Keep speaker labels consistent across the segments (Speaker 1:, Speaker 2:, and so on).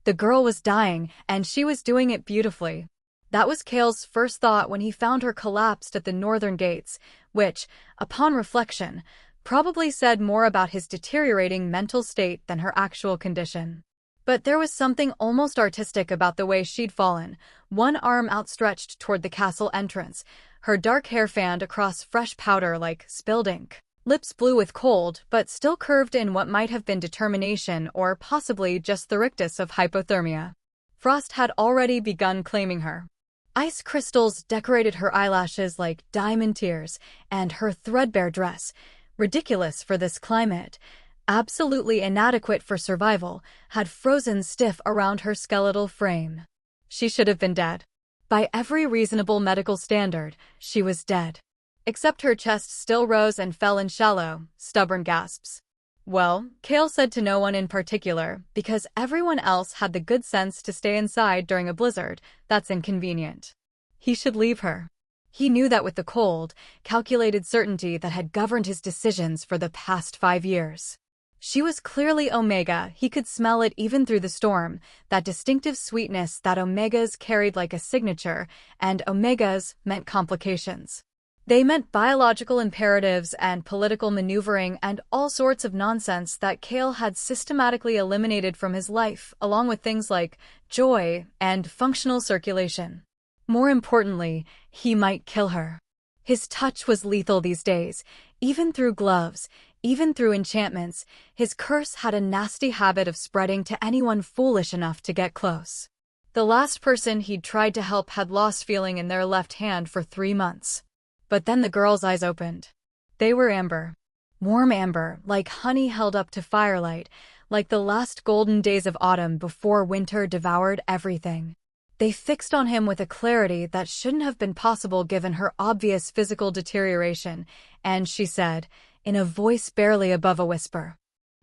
Speaker 1: The girl was dying, and she was doing it beautifully. That was Cale's first thought when he found her collapsed at the northern gates, which, upon reflection, probably said more about his deteriorating mental state than her actual condition. But there was something almost artistic about the way she'd fallen, one arm outstretched toward the castle entrance, her dark hair fanned across fresh powder like spilled ink, lips blue with cold but still curved in what might have been determination or possibly just the rictus of hypothermia. Frost had already begun claiming her. Ice crystals decorated her eyelashes like diamond tears, and her threadbare dress, ridiculous for this climate, absolutely inadequate for survival, had frozen stiff around her skeletal frame. She should have been dead. By every reasonable medical standard, she was dead. Except her chest still rose and fell in shallow, stubborn gasps. Well, Cale said to no one in particular, because everyone else had the good sense to stay inside during a blizzard. That's inconvenient. He should leave her. He knew that with the cold, calculated certainty that had governed his decisions for the past 5 years. She was clearly Omega. He could smell it even through the storm, that distinctive sweetness that Omegas carried like a signature, and Omegas meant complications. They meant biological imperatives and political maneuvering and all sorts of nonsense that Cale had systematically eliminated from his life, along with things like joy and functional circulation. More importantly, he might kill her. His touch was lethal these days, even through gloves, even through enchantments. His curse had a nasty habit of spreading to anyone foolish enough to get close. The last person he'd tried to help had lost feeling in their left hand for 3 months. But then the girl's eyes opened. They were amber. Warm amber, like honey held up to firelight, like the last golden days of autumn before winter devoured everything. They fixed on him with a clarity that shouldn't have been possible given her obvious physical deterioration, and she said, in a voice barely above a whisper,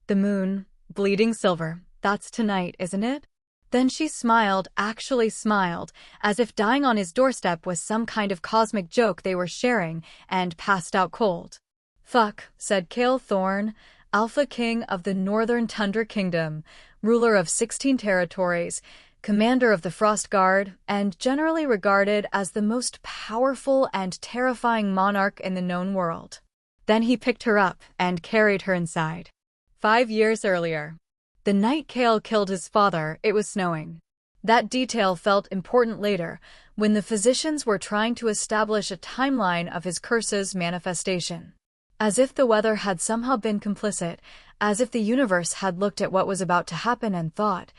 Speaker 1: "The moon, bleeding silver, that's tonight, isn't it?" Then she smiled, actually smiled, as if dying on his doorstep was some kind of cosmic joke they were sharing, and passed out cold. "Fuck," said Cale Thorne, Alpha King of the Northern Tundra Kingdom, ruler of 16 territories, commander of the Frost Guard, and generally regarded as the most powerful and terrifying monarch in the known world. Then he picked her up and carried her inside. 5 years earlier. The night Cale killed his father, it was snowing. That detail felt important later, when the physicians were trying to establish a timeline of his curse's manifestation. As if the weather had somehow been complicit, as if the universe had looked at what was about to happen and thought,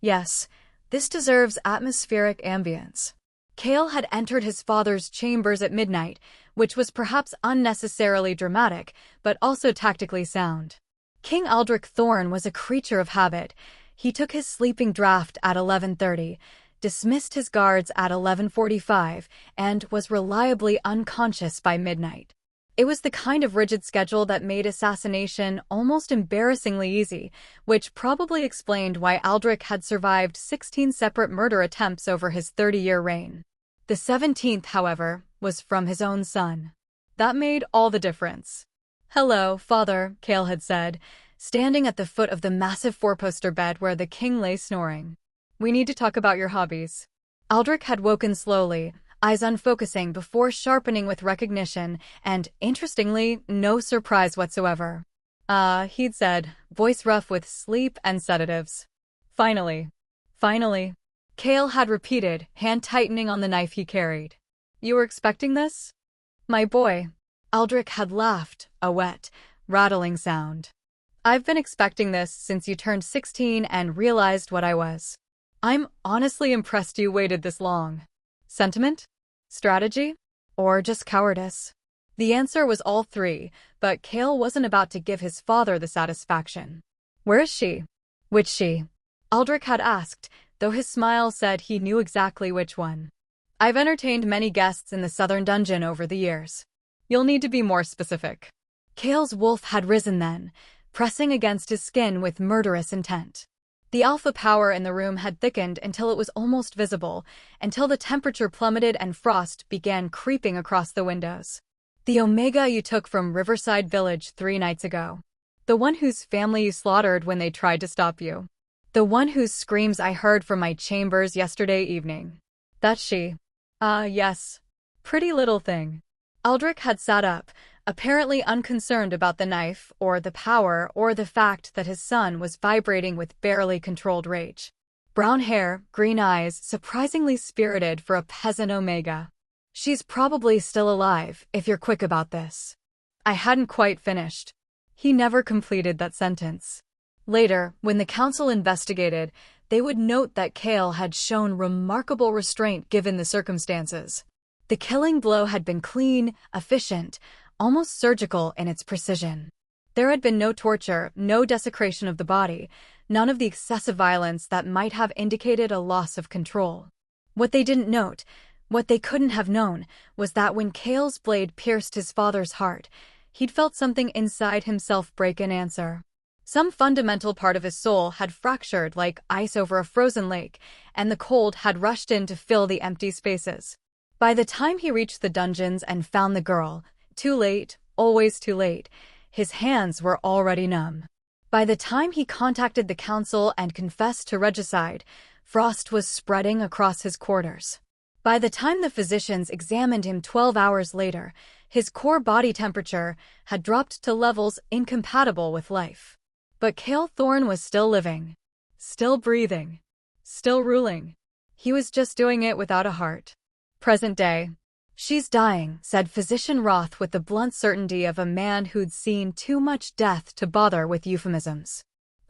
Speaker 1: yes, this deserves atmospheric ambience. Cale had entered his father's chambers at midnight, which was perhaps unnecessarily dramatic, but also tactically sound. King Aldrich Thorne was a creature of habit. He took his sleeping draft at 11:30, dismissed his guards at 11:45, and was reliably unconscious by midnight. It was the kind of rigid schedule that made assassination almost embarrassingly easy, which probably explained why Aldrich had survived 16 separate murder attempts over his 30-year reign. The 17th, however, was from his own son. That made all the difference. "Hello, father," Cale had said, standing at the foot of the massive four-poster bed where the king lay snoring. "We need to talk about your hobbies." Aldrich had woken slowly, eyes unfocusing before sharpening with recognition, and, interestingly, no surprise whatsoever. He'd said, voice rough with sleep and sedatives. Finally. Cale had repeated, hand tightening on the knife he carried. "You were expecting this?" "My boy." Aldrich had laughed, a wet, rattling sound. "I've been expecting this since you turned 16 and realized what I was. I'm honestly impressed you waited this long. Sentiment? Strategy? Or just cowardice?" The answer was all three, but Cale wasn't about to give his father the satisfaction. "Where is she?" "Which she?" Aldrich had asked, though his smile said he knew exactly which one. "I've entertained many guests in the southern dungeon over the years. You'll need to be more specific." Cale's wolf had risen then, pressing against his skin with murderous intent. The alpha power in the room had thickened until it was almost visible, until the temperature plummeted and frost began creeping across the windows. "The Omega you took from Riverside Village 3 nights ago. The one whose family you slaughtered when they tried to stop you." The one whose screams I heard from my chambers yesterday evening. That's she. Yes. Pretty little thing. Aldrich had sat up, apparently unconcerned about the knife, or the power, or the fact that his son was vibrating with barely controlled rage. Brown hair, green eyes, surprisingly spirited for a peasant Omega. She's probably still alive, if you're quick about this. I hadn't quite finished. He never completed that sentence. Later, when the council investigated, they would note that Cale had shown remarkable restraint given the circumstances. The killing blow had been clean, efficient, almost surgical in its precision. There had been no torture, no desecration of the body, none of the excessive violence that might have indicated a loss of control. What they didn't note, what they couldn't have known, was that when Cale's blade pierced his father's heart, he'd felt something inside himself break in answer. Some fundamental part of his soul had fractured like ice over a frozen lake, and the cold had rushed in to fill the empty spaces. By the time he reached the dungeons and found the girl, too late, always too late, his hands were already numb. By the time he contacted the council and confessed to regicide, frost was spreading across his quarters. By the time the physicians examined him 12 hours later, his core body temperature had dropped to levels incompatible with life. But Cale Thorne was still living, still breathing, still ruling. He was just doing it without a heart. Present day. She's dying, said Physician Roth with the blunt certainty of a man who'd seen too much death to bother with euphemisms.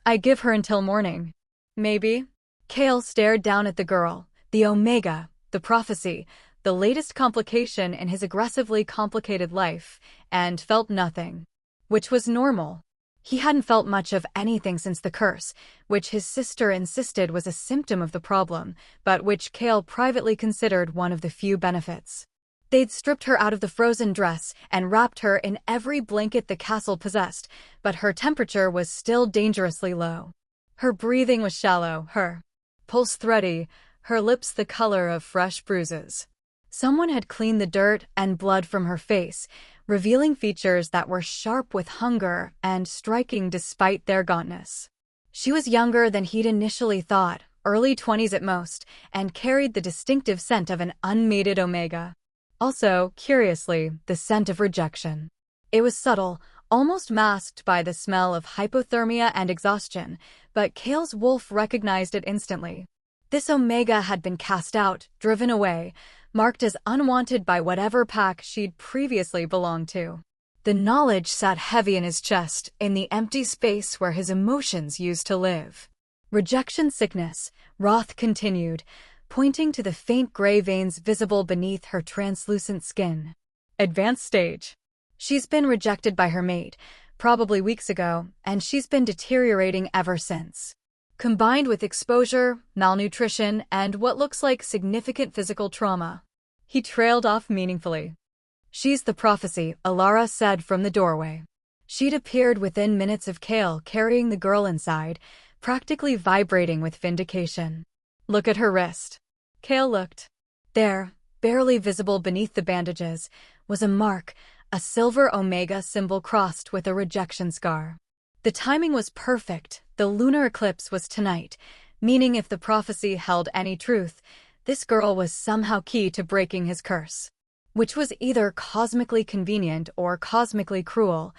Speaker 1: I give her until morning. Maybe? Cale stared down at the girl, the Omega, the prophecy, the latest complication in his aggressively complicated life, and felt nothing. Which was normal. He hadn't felt much of anything since the curse, which his sister insisted was a symptom of the problem, but which Cale privately considered one of the few benefits. They'd stripped her out of the frozen dress and wrapped her in every blanket the castle possessed, but her temperature was still dangerously low. Her breathing was shallow, her pulse thready, her lips the color of fresh bruises. Someone had cleaned the dirt and blood from her face, revealing features that were sharp with hunger and striking despite their gauntness. She was younger than he'd initially thought, early 20s at most, and carried the distinctive scent of an unmated Omega. Also, curiously, the scent of rejection. It was subtle, almost masked by the smell of hypothermia and exhaustion, but Cale's wolf recognized it instantly. This Omega had been cast out, driven away, marked as unwanted by whatever pack she'd previously belonged to. The knowledge sat heavy in his chest, in the empty space where his emotions used to live. Rejection sickness, Roth continued, pointing to the faint gray veins visible beneath her translucent skin. Advanced stage. She's been rejected by her mate, probably weeks ago, and she's been deteriorating ever since. Combined with exposure, malnutrition, and what looks like significant physical trauma. He trailed off meaningfully. She's the prophecy, Alara said from the doorway. She'd appeared within minutes of Cale carrying the girl inside, practically vibrating with vindication. Look at her wrist. Cale looked. There, barely visible beneath the bandages, was a mark, a silver Omega symbol crossed with a rejection scar. The timing was perfect. The lunar eclipse was tonight, meaning if the prophecy held any truth, this girl was somehow key to breaking his curse. Which was either cosmically convenient or cosmically cruel,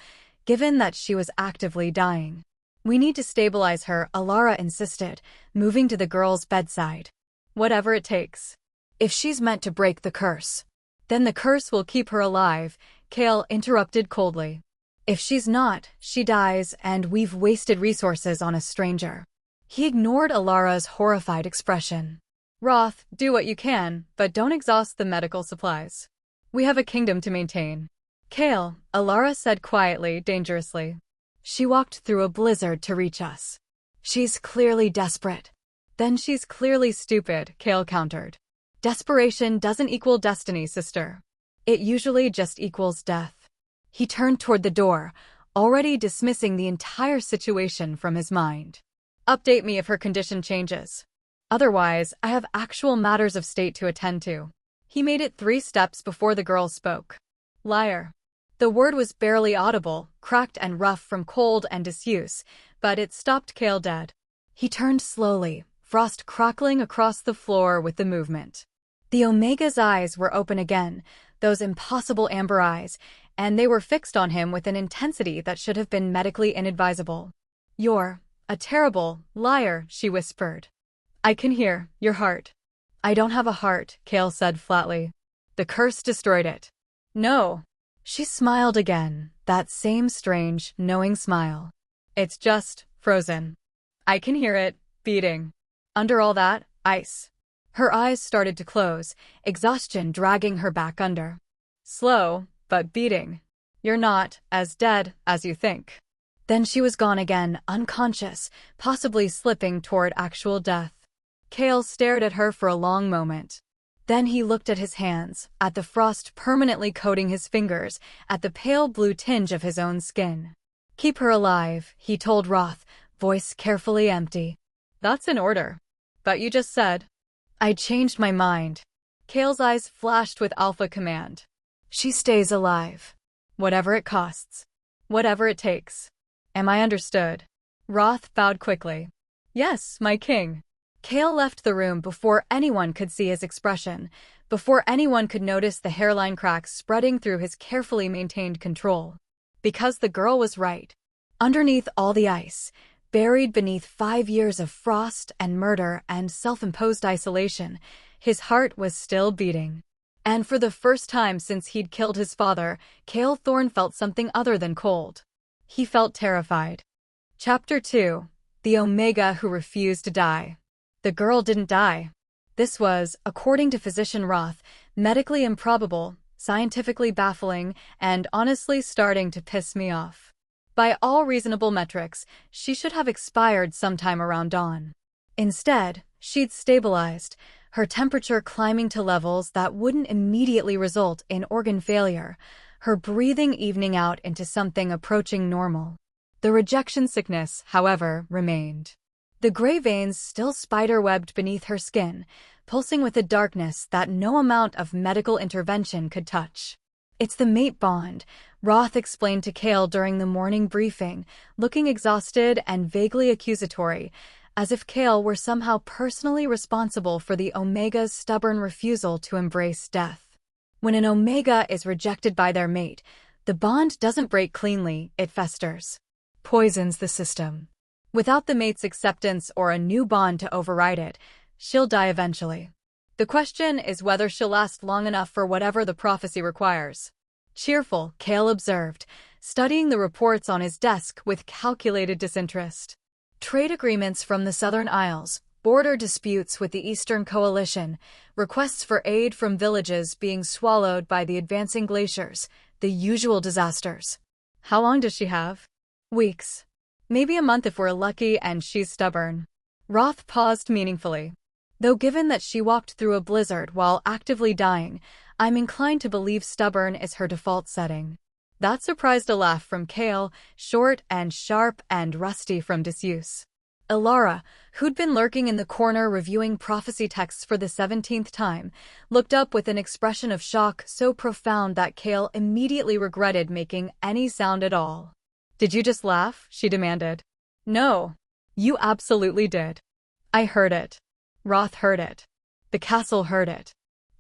Speaker 1: given that she was actively dying. We need to stabilize her, Alara insisted, moving to the girl's bedside. Whatever it takes. If she's meant to break the curse, then the curse will keep her alive, Cale interrupted coldly. If she's not, she dies, and we've wasted resources on a stranger. He ignored Alara's horrified expression. Roth, do what you can, but don't exhaust the medical supplies. We have a kingdom to maintain. Cale, Alara said quietly, dangerously. She walked through a blizzard to reach us. She's clearly desperate. Then she's clearly stupid, Cale countered. Desperation doesn't equal destiny, sister. It usually just equals death. He turned toward the door, already dismissing the entire situation from his mind. Update me if her condition changes. Otherwise, I have actual matters of state to attend to. He made it 3 steps before the girl spoke. Liar. The word was barely audible, cracked and rough from cold and disuse, but it stopped Cale dead. He turned slowly, frost crackling across the floor with the movement. The Omega's eyes were open again, those impossible amber eyes, and they were fixed on him with an intensity that should have been medically inadvisable. "You're a terrible liar," she whispered. "I can hear your heart." "I don't have a heart," Kale said flatly. "The curse destroyed it." "No." She smiled again, that same strange, knowing smile. "It's just frozen. I can hear it beating. Under all that ice." Her eyes started to close, exhaustion dragging her back under. "Slow, but beating. You're not as dead as you think." Then she was gone again, unconscious, possibly slipping toward actual death. Kale stared at her for a long moment. Then he looked at his hands, at the frost permanently coating his fingers, at the pale blue tinge of his own skin. "Keep her alive," he told Roth, voice carefully empty. "That's an order. But you just said—" "I changed my mind." Kale's eyes flashed with alpha command. "She stays alive. Whatever it costs. Whatever it takes. Am I understood?" Roth bowed quickly. "Yes, my king." Kale left the room before anyone could see his expression, before anyone could notice the hairline cracks spreading through his carefully maintained control. Because the girl was right. Underneath all the ice, buried beneath 5 years of frost and murder and self-imposed isolation, his heart was still beating. And for the first time since he'd killed his father, Cale Thorne felt something other than cold. He felt terrified. Chapter 2. The Omega Who Refused to Die. The girl didn't die. This was, according to physician Roth, medically improbable, scientifically baffling, and honestly starting to piss me off. By all reasonable metrics, she should have expired sometime around dawn. Instead, she'd stabilized, her temperature climbing to levels that wouldn't immediately result in organ failure, her breathing evening out into something approaching normal. The rejection sickness, however, remained. The gray veins still spider-webbed beneath her skin, pulsing with a darkness that no amount of medical intervention could touch. "It's the mate bond," Roth explained to Cale during the morning briefing, looking exhausted and vaguely accusatory, as if Cale were somehow personally responsible for the Omega's stubborn refusal to embrace death. When an Omega is rejected by their mate, the bond doesn't break cleanly, it festers. Poisons the system. Without the mate's acceptance or a new bond to override it, she'll die eventually. The question is whether she'll last long enough for whatever the prophecy requires. Cheerful, Cale observed, studying the reports on his desk with calculated disinterest. Trade agreements from the Southern Isles, border disputes with the Eastern Coalition, requests for aid from villages being swallowed by the advancing glaciers, the usual disasters. How long does she have? Weeks. Maybe a month if we're lucky and she's stubborn. Roth paused meaningfully. Though given that she walked through a blizzard while actively dying, I'm inclined to believe stubborn is her default setting. That surprised a laugh from Cale, short and sharp and rusty from disuse. Elara, who'd been lurking in the corner reviewing prophecy texts for the 17th time, looked up with an expression of shock so profound that Cale immediately regretted making any sound at all. "Did you just laugh?" she demanded. "No. You absolutely did. I heard it. Roth heard it. The castle heard it.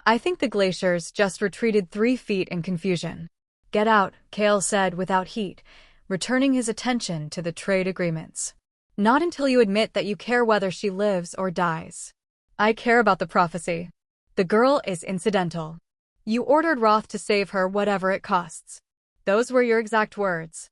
Speaker 1: I think the glaciers just retreated 3 feet in confusion." "Get out," Cale said without heat, returning his attention to the trade agreements. "Not until you admit that you care whether she lives or dies." "I care about the prophecy. The girl is incidental. You ordered Roth to save her whatever it costs. Those were your exact words."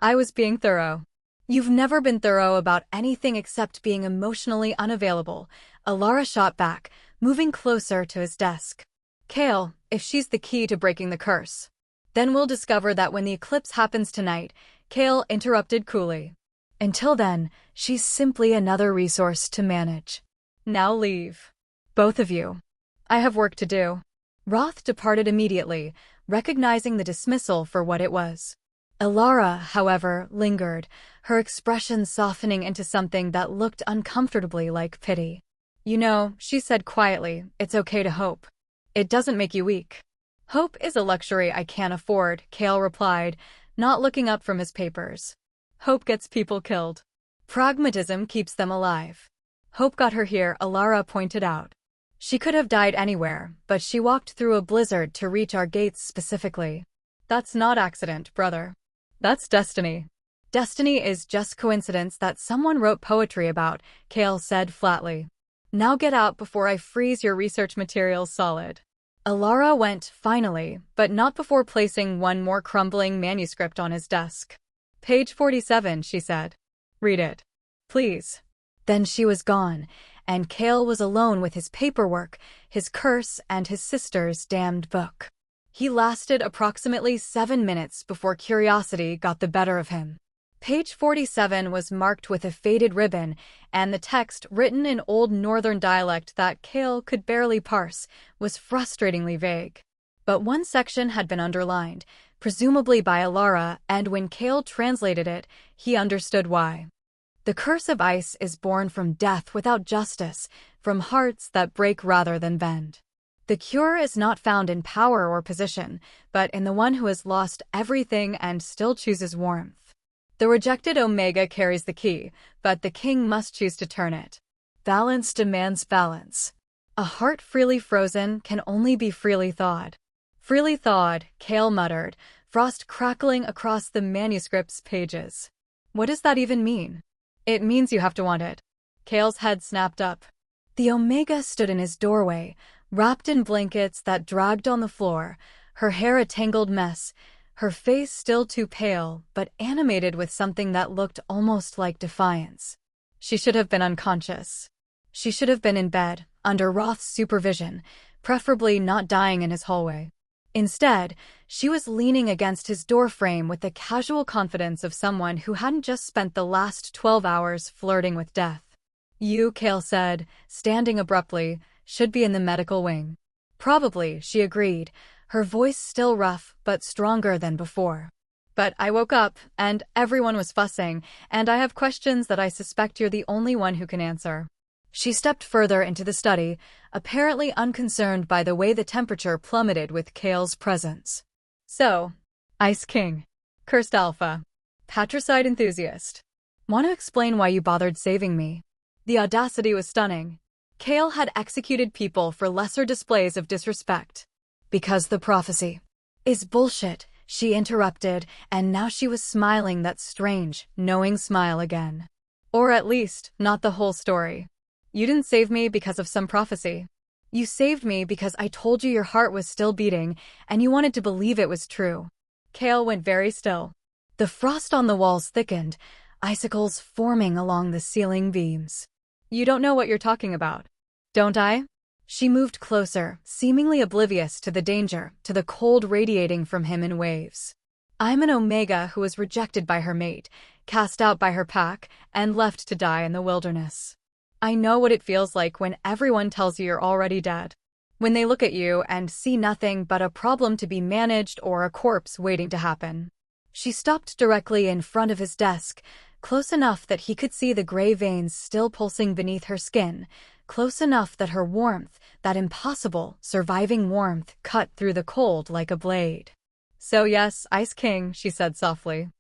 Speaker 1: "I was being thorough." "You've never been thorough about anything except being emotionally unavailable," Elara shot back, moving closer to his desk. "Cale, if she's the key to breaking the curse, then we'll discover that when the eclipse happens tonight," Cale interrupted coolly. "Until then, she's simply another resource to manage. Now leave. Both of you. I have work to do." Roth departed immediately, recognizing the dismissal for what it was. Elara, however, lingered, her expression softening into something that looked uncomfortably like pity. "You know," she said quietly, "it's okay to hope. It doesn't make you weak." "Hope is a luxury I can't afford," Cale replied, not looking up from his papers. "Hope gets people killed." Pragmatism keeps them alive. Hope got her here, Alara pointed out. She could have died anywhere, but she walked through a blizzard to reach our gates specifically. That's not accident, brother. That's destiny. Destiny is just coincidence that someone wrote poetry about, Kale said flatly. Now get out before I freeze your research materials solid. Alara went, finally, but not before placing one more crumbling manuscript on his desk. Page 47, she said. Read it. Please. Then she was gone, and Kale was alone with his paperwork, his curse, and his sister's damned book. He lasted approximately 7 minutes before curiosity got the better of him. Page 47 was marked with a faded ribbon, and the text, written in Old Northern dialect that Kale could barely parse, was frustratingly vague. But one section had been underlined, presumably by Alara, and when Kale translated it, he understood why. The curse of ice is born from death without justice, from hearts that break rather than bend. The cure is not found in power or position, but in the one who has lost everything and still chooses warmth. The rejected Omega carries the key, but the king must choose to turn it. Balance demands balance. A heart freely frozen can only be freely thawed. Freely thawed, Kale muttered, frost crackling across the manuscript's pages. What does that even mean? It means you have to want it. Kale's head snapped up. The Omega stood in his doorway, wrapped in blankets that dragged on the floor, her hair a tangled mess, her face still too pale, but animated with something that looked almost like defiance. She should have been unconscious. She should have been in bed, under Roth's supervision, preferably not dying in his hallway. Instead, she was leaning against his doorframe with the casual confidence of someone who hadn't just spent the last 12 hours flirting with death. You, Kale said, standing abruptly, should be in the medical wing. Probably, she agreed, her voice still rough but stronger than before. But I woke up, and everyone was fussing, and I have questions that I suspect you're the only one who can answer. She stepped further into the study, apparently unconcerned by the way the temperature plummeted with Kale's presence. So, Ice King, cursed alpha, patricide enthusiast. Want to explain why you bothered saving me? The audacity was stunning. Kale had executed people for lesser displays of disrespect. Because the prophecy is bullshit, she interrupted, and now she was smiling that strange, knowing smile again. Or at least, not the whole story. You didn't save me because of some prophecy. You saved me because I told you your heart was still beating, and you wanted to believe it was true. Kale went very still. The frost on the walls thickened, icicles forming along the ceiling beams. You don't know what you're talking about. Don't I? She moved closer, seemingly oblivious to the danger, to the cold radiating from him in waves. I'm an Omega who was rejected by her mate, cast out by her pack, and left to die in the wilderness. I know what it feels like when everyone tells you you're already dead. When they look at you and see nothing but a problem to be managed or a corpse waiting to happen. She stopped directly in front of his desk, close enough that he could see the gray veins still pulsing beneath her skin, close enough that her warmth, that impossible, surviving warmth, cut through the cold like a blade. So yes, Ice King, she said softly.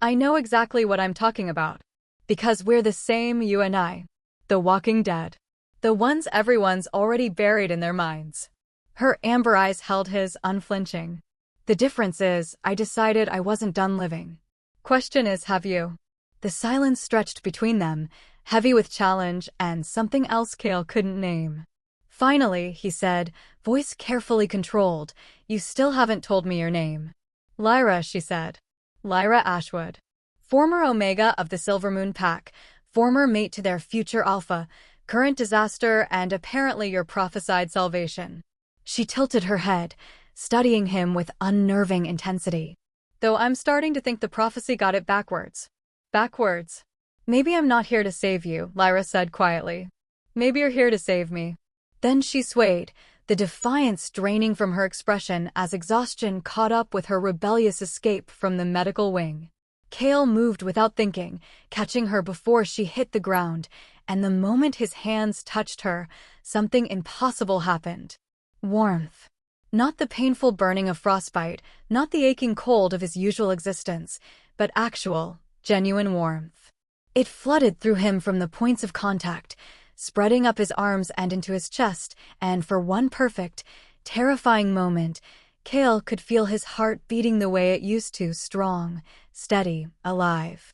Speaker 1: I know exactly what I'm talking about. Because we're the same, you and I. The Walking Dead. The ones everyone's already buried in their minds. Her amber eyes held his, unflinching. The difference is, I decided I wasn't done living. Question is, have you? The silence stretched between them, heavy with challenge and something else Kale couldn't name. Finally, he said, voice carefully controlled, you still haven't told me your name. Lyra, she said. Lyra Ashwood. Former Omega of the Silvermoon Pack, former mate to their future Alpha, current disaster and apparently your prophesied salvation. She tilted her head, studying him with unnerving intensity. Though I'm starting to think the prophecy got it backwards. Backwards. Maybe I'm not here to save you, Lyra said quietly. Maybe you're here to save me. Then she swayed, the defiance draining from her expression as exhaustion caught up with her rebellious escape from the medical wing. Kale moved without thinking, catching her before she hit the ground, and the moment his hands touched her, something impossible happened. Warmth. Not the painful burning of frostbite, not the aching cold of his usual existence, but actual, genuine warmth. It flooded through him from the points of contact, spreading up his arms and into his chest, and for one perfect, terrifying moment, Cale could feel his heart beating the way it used to, strong, steady, alive.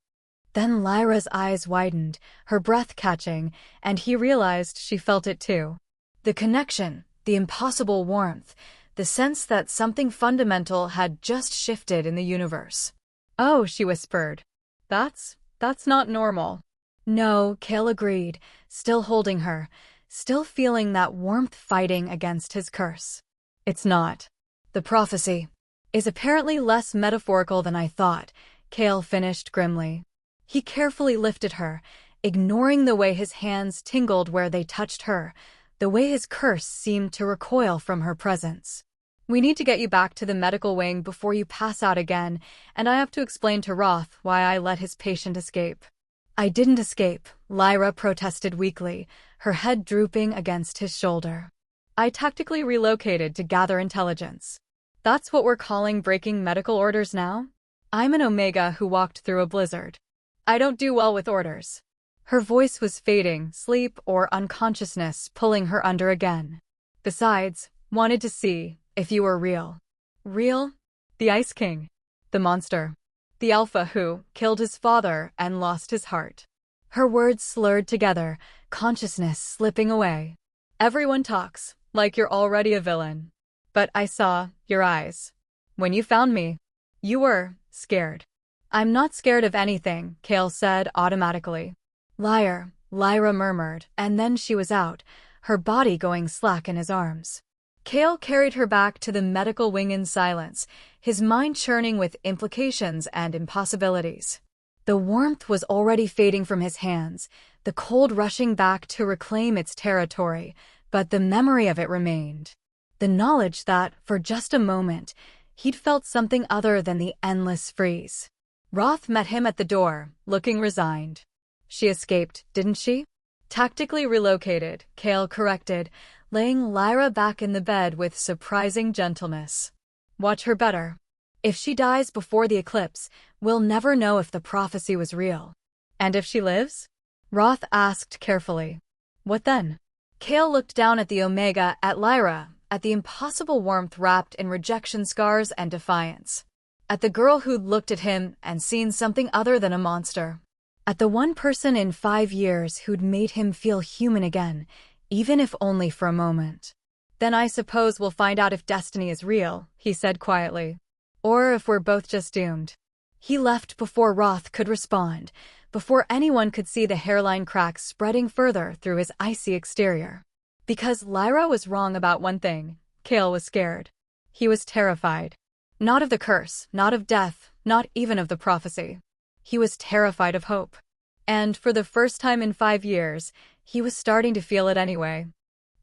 Speaker 1: Then Lyra's eyes widened, her breath catching, and he realized she felt it too. The connection, the impossible warmth, the sense that something fundamental had just shifted in the universe. "Oh," she whispered. That's not normal." "No," Cale agreed, still holding her, still feeling that warmth fighting against his curse. "It's not. The prophecy is apparently less metaphorical than I thought," Cale finished grimly. He carefully lifted her, ignoring the way his hands tingled where they touched her, the way his curse seemed to recoil from her presence. "We need to get you back to the medical wing before you pass out again, and I have to explain to Roth why I let his patient escape." "I didn't escape," Lyra protested weakly, her head drooping against his shoulder. "I tactically relocated to gather intelligence. That's what we're calling breaking medical orders now? I'm an Omega who walked through a blizzard. I don't do well with orders." Her voice was fading, sleep or unconsciousness pulling her under again. "Besides, wanted to see if you were real." "Real?" "The Ice King. The monster. The Alpha who killed his father and lost his heart." Her words slurred together, consciousness slipping away. "Everyone talks like you're already a villain. But I saw your eyes. When you found me, you were scared." "I'm not scared of anything," Cale said automatically. "Liar," Lyra murmured, and then she was out, her body going slack in his arms. Cale carried her back to the medical wing in silence, his mind churning with implications and impossibilities. The warmth was already fading from his hands, the cold rushing back to reclaim its territory, but the memory of it remained. The knowledge that, for just a moment, he'd felt something other than the endless freeze. Roth met him at the door, looking resigned. "She escaped, didn't she?" "Tactically relocated," Cale corrected, laying Lyra back in the bed with surprising gentleness. "Watch her better. If she dies before the eclipse, we'll never know if the prophecy was real." "And if she lives?" Roth asked carefully. "What then?" Cale looked down at the Omega, at Lyra, at the impossible warmth wrapped in rejection scars and defiance. At the girl who'd looked at him and seen something other than a monster. At the one person in 5 years who'd made him feel human again, even if only for a moment. "Then I suppose we'll find out if destiny is real," he said quietly. "Or if we're both just doomed." He left before Roth could respond, before anyone could see the hairline cracks spreading further through his icy exterior. Because Lyra was wrong about one thing, Cale was scared. He was terrified. Not of the curse, not of death, not even of the prophecy. He was terrified of hope. And for the first time in 5 years, he was starting to feel it anyway.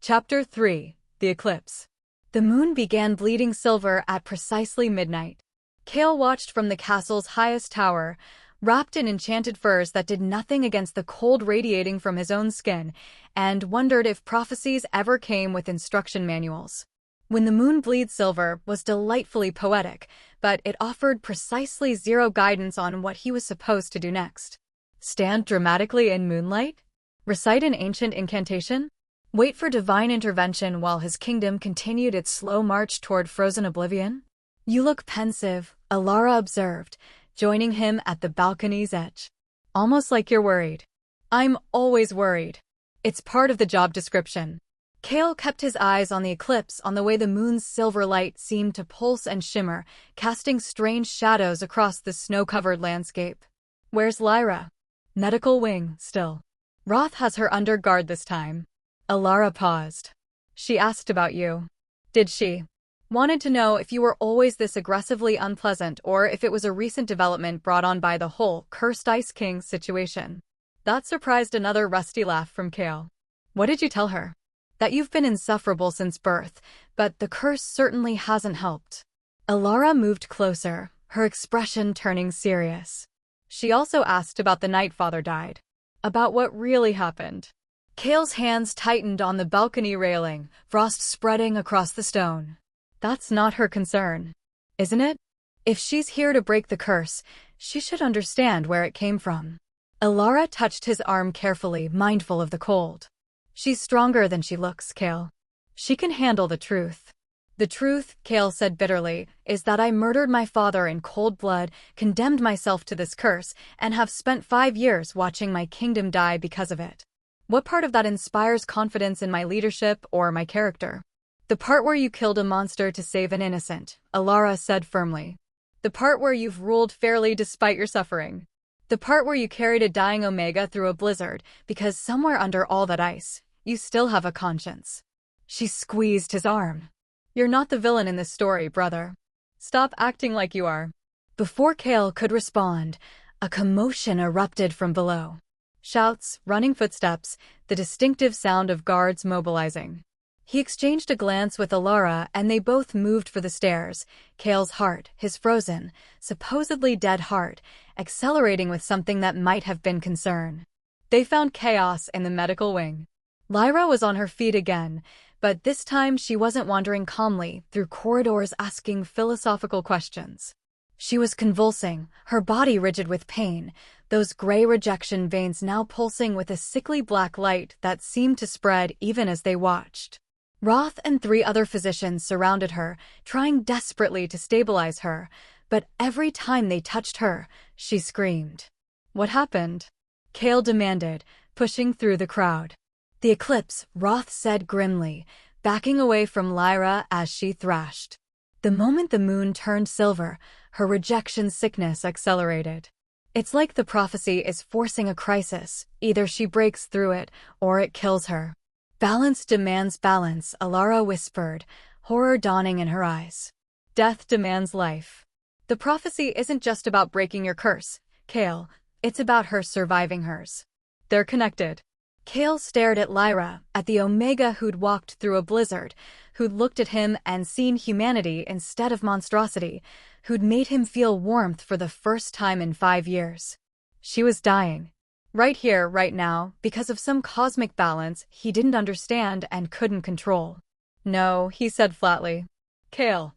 Speaker 1: Chapter 3: The Eclipse. The moon began bleeding silver at precisely midnight. Cale watched from the castle's highest tower, wrapped in enchanted furs that did nothing against the cold radiating from his own skin, and wondered if prophecies ever came with instruction manuals. When the moon bleeds silver was delightfully poetic, but it offered precisely zero guidance on what he was supposed to do next. Stand dramatically in moonlight? Recite an ancient incantation? Wait for divine intervention while his kingdom continued its slow march toward frozen oblivion? "You look pensive," Alara observed, joining him at the balcony's edge. "Almost like you're worried." "I'm always worried. It's part of the job description." Cale kept his eyes on the eclipse, on the way the moon's silver light seemed to pulse and shimmer, casting strange shadows across the snow-covered landscape. "Where's Lyra?" "Medical wing, still. Roth has her under guard this time." Alara paused. "She asked about you." "Did she?" "Wanted to know if you were always this aggressively unpleasant or if it was a recent development brought on by the whole cursed Ice King situation." That surprised another rusty laugh from Cale. "What did you tell her?" "That you've been insufferable since birth, but the curse certainly hasn't helped." Alara moved closer, her expression turning serious. "She also asked about the night father died. About what really happened." Cale's hands tightened on the balcony railing, frost spreading across the stone. "That's not her concern, isn't it? If she's here to break the curse, she should understand where it came from." Alara touched his arm carefully, mindful of the cold. She's stronger than she looks, Kale. She can handle the truth. The truth, Kale said bitterly, is that I murdered my father in cold blood, condemned myself to this curse, and have spent 5 years watching my kingdom die because of it. What part of that inspires confidence in my leadership or my character? The part where you killed a monster to save an innocent, Alara said firmly. The part where you've ruled fairly despite your suffering. The part where you carried a dying Omega through a blizzard because somewhere under all that ice, you still have a conscience. She squeezed his arm. You're not the villain in this story, brother. Stop acting like you are. Before Kale could respond, a commotion erupted from below. Shouts, running footsteps, the distinctive sound of guards mobilizing. He exchanged a glance with Alara and they both moved for the stairs, Kale's heart, his frozen, supposedly dead heart, accelerating with something that might have been concern. They found chaos in the medical wing. Lyra was on her feet again, but this time she wasn't wandering calmly through corridors asking philosophical questions. She was convulsing, her body rigid with pain, those gray rejection veins now pulsing with a sickly black light that seemed to spread even as they watched. Roth and 3 other physicians surrounded her, trying desperately to stabilize her, but every time they touched her, she screamed. What happened? Kale demanded, pushing through the crowd. The eclipse, Roth said grimly, backing away from Lyra as she thrashed. The moment the moon turned silver, her rejection sickness accelerated. It's like the prophecy is forcing a crisis. Either she breaks through it, or it kills her. Balance demands balance, Alara whispered, horror dawning in her eyes. Death demands life. The prophecy isn't just about breaking your curse, Kale. It's about her surviving hers. They're connected. Kale stared at Lyra, at the Omega who'd walked through a blizzard, who'd looked at him and seen humanity instead of monstrosity, who'd made him feel warmth for the first time in 5 years. She was dying. Right here, right now, because of some cosmic balance he didn't understand and couldn't control. No, he said flatly. Kale.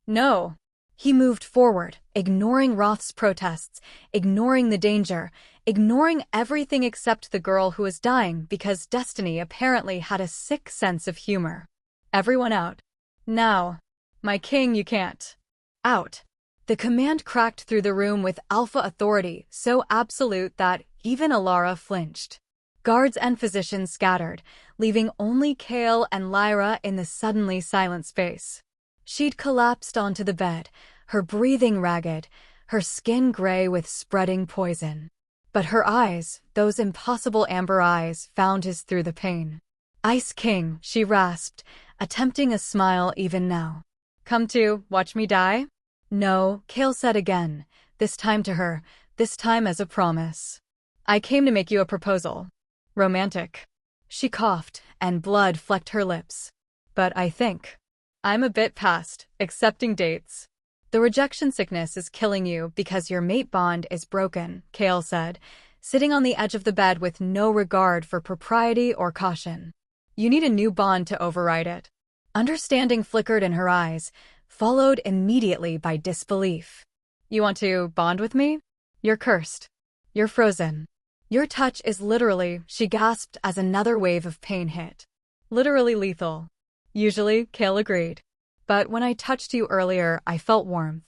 Speaker 1: No. He moved forward, ignoring Roth's protests, ignoring the danger, ignoring everything except the girl who was dying because Destiny apparently had a sick sense of humor. Everyone out. Now. My king, you can't. Out. The command cracked through the room with alpha authority, so absolute that even Alara flinched. Guards and physicians scattered, leaving only Kale and Lyra in the suddenly silent space. She'd collapsed onto the bed, her breathing ragged, her skin gray with spreading poison. But her eyes, those impossible amber eyes, found his through the pain. Ice King, she rasped, attempting a smile even now. Come to, watch me die? No, Kale said again, this time to her, this time as a promise. I came to make you a proposal. Romantic. She coughed, and blood flecked her lips. But I think I'm a bit past accepting dates. The rejection sickness is killing you because your mate bond is broken, Kale said, sitting on the edge of the bed with no regard for propriety or caution. You need a new bond to override it. Understanding flickered in her eyes, followed immediately by disbelief. You want to bond with me? You're cursed. You're frozen. Your touch is literally, she gasped as another wave of pain hit. Literally lethal. Usually, Kale agreed. But when I touched you earlier, I felt warmth.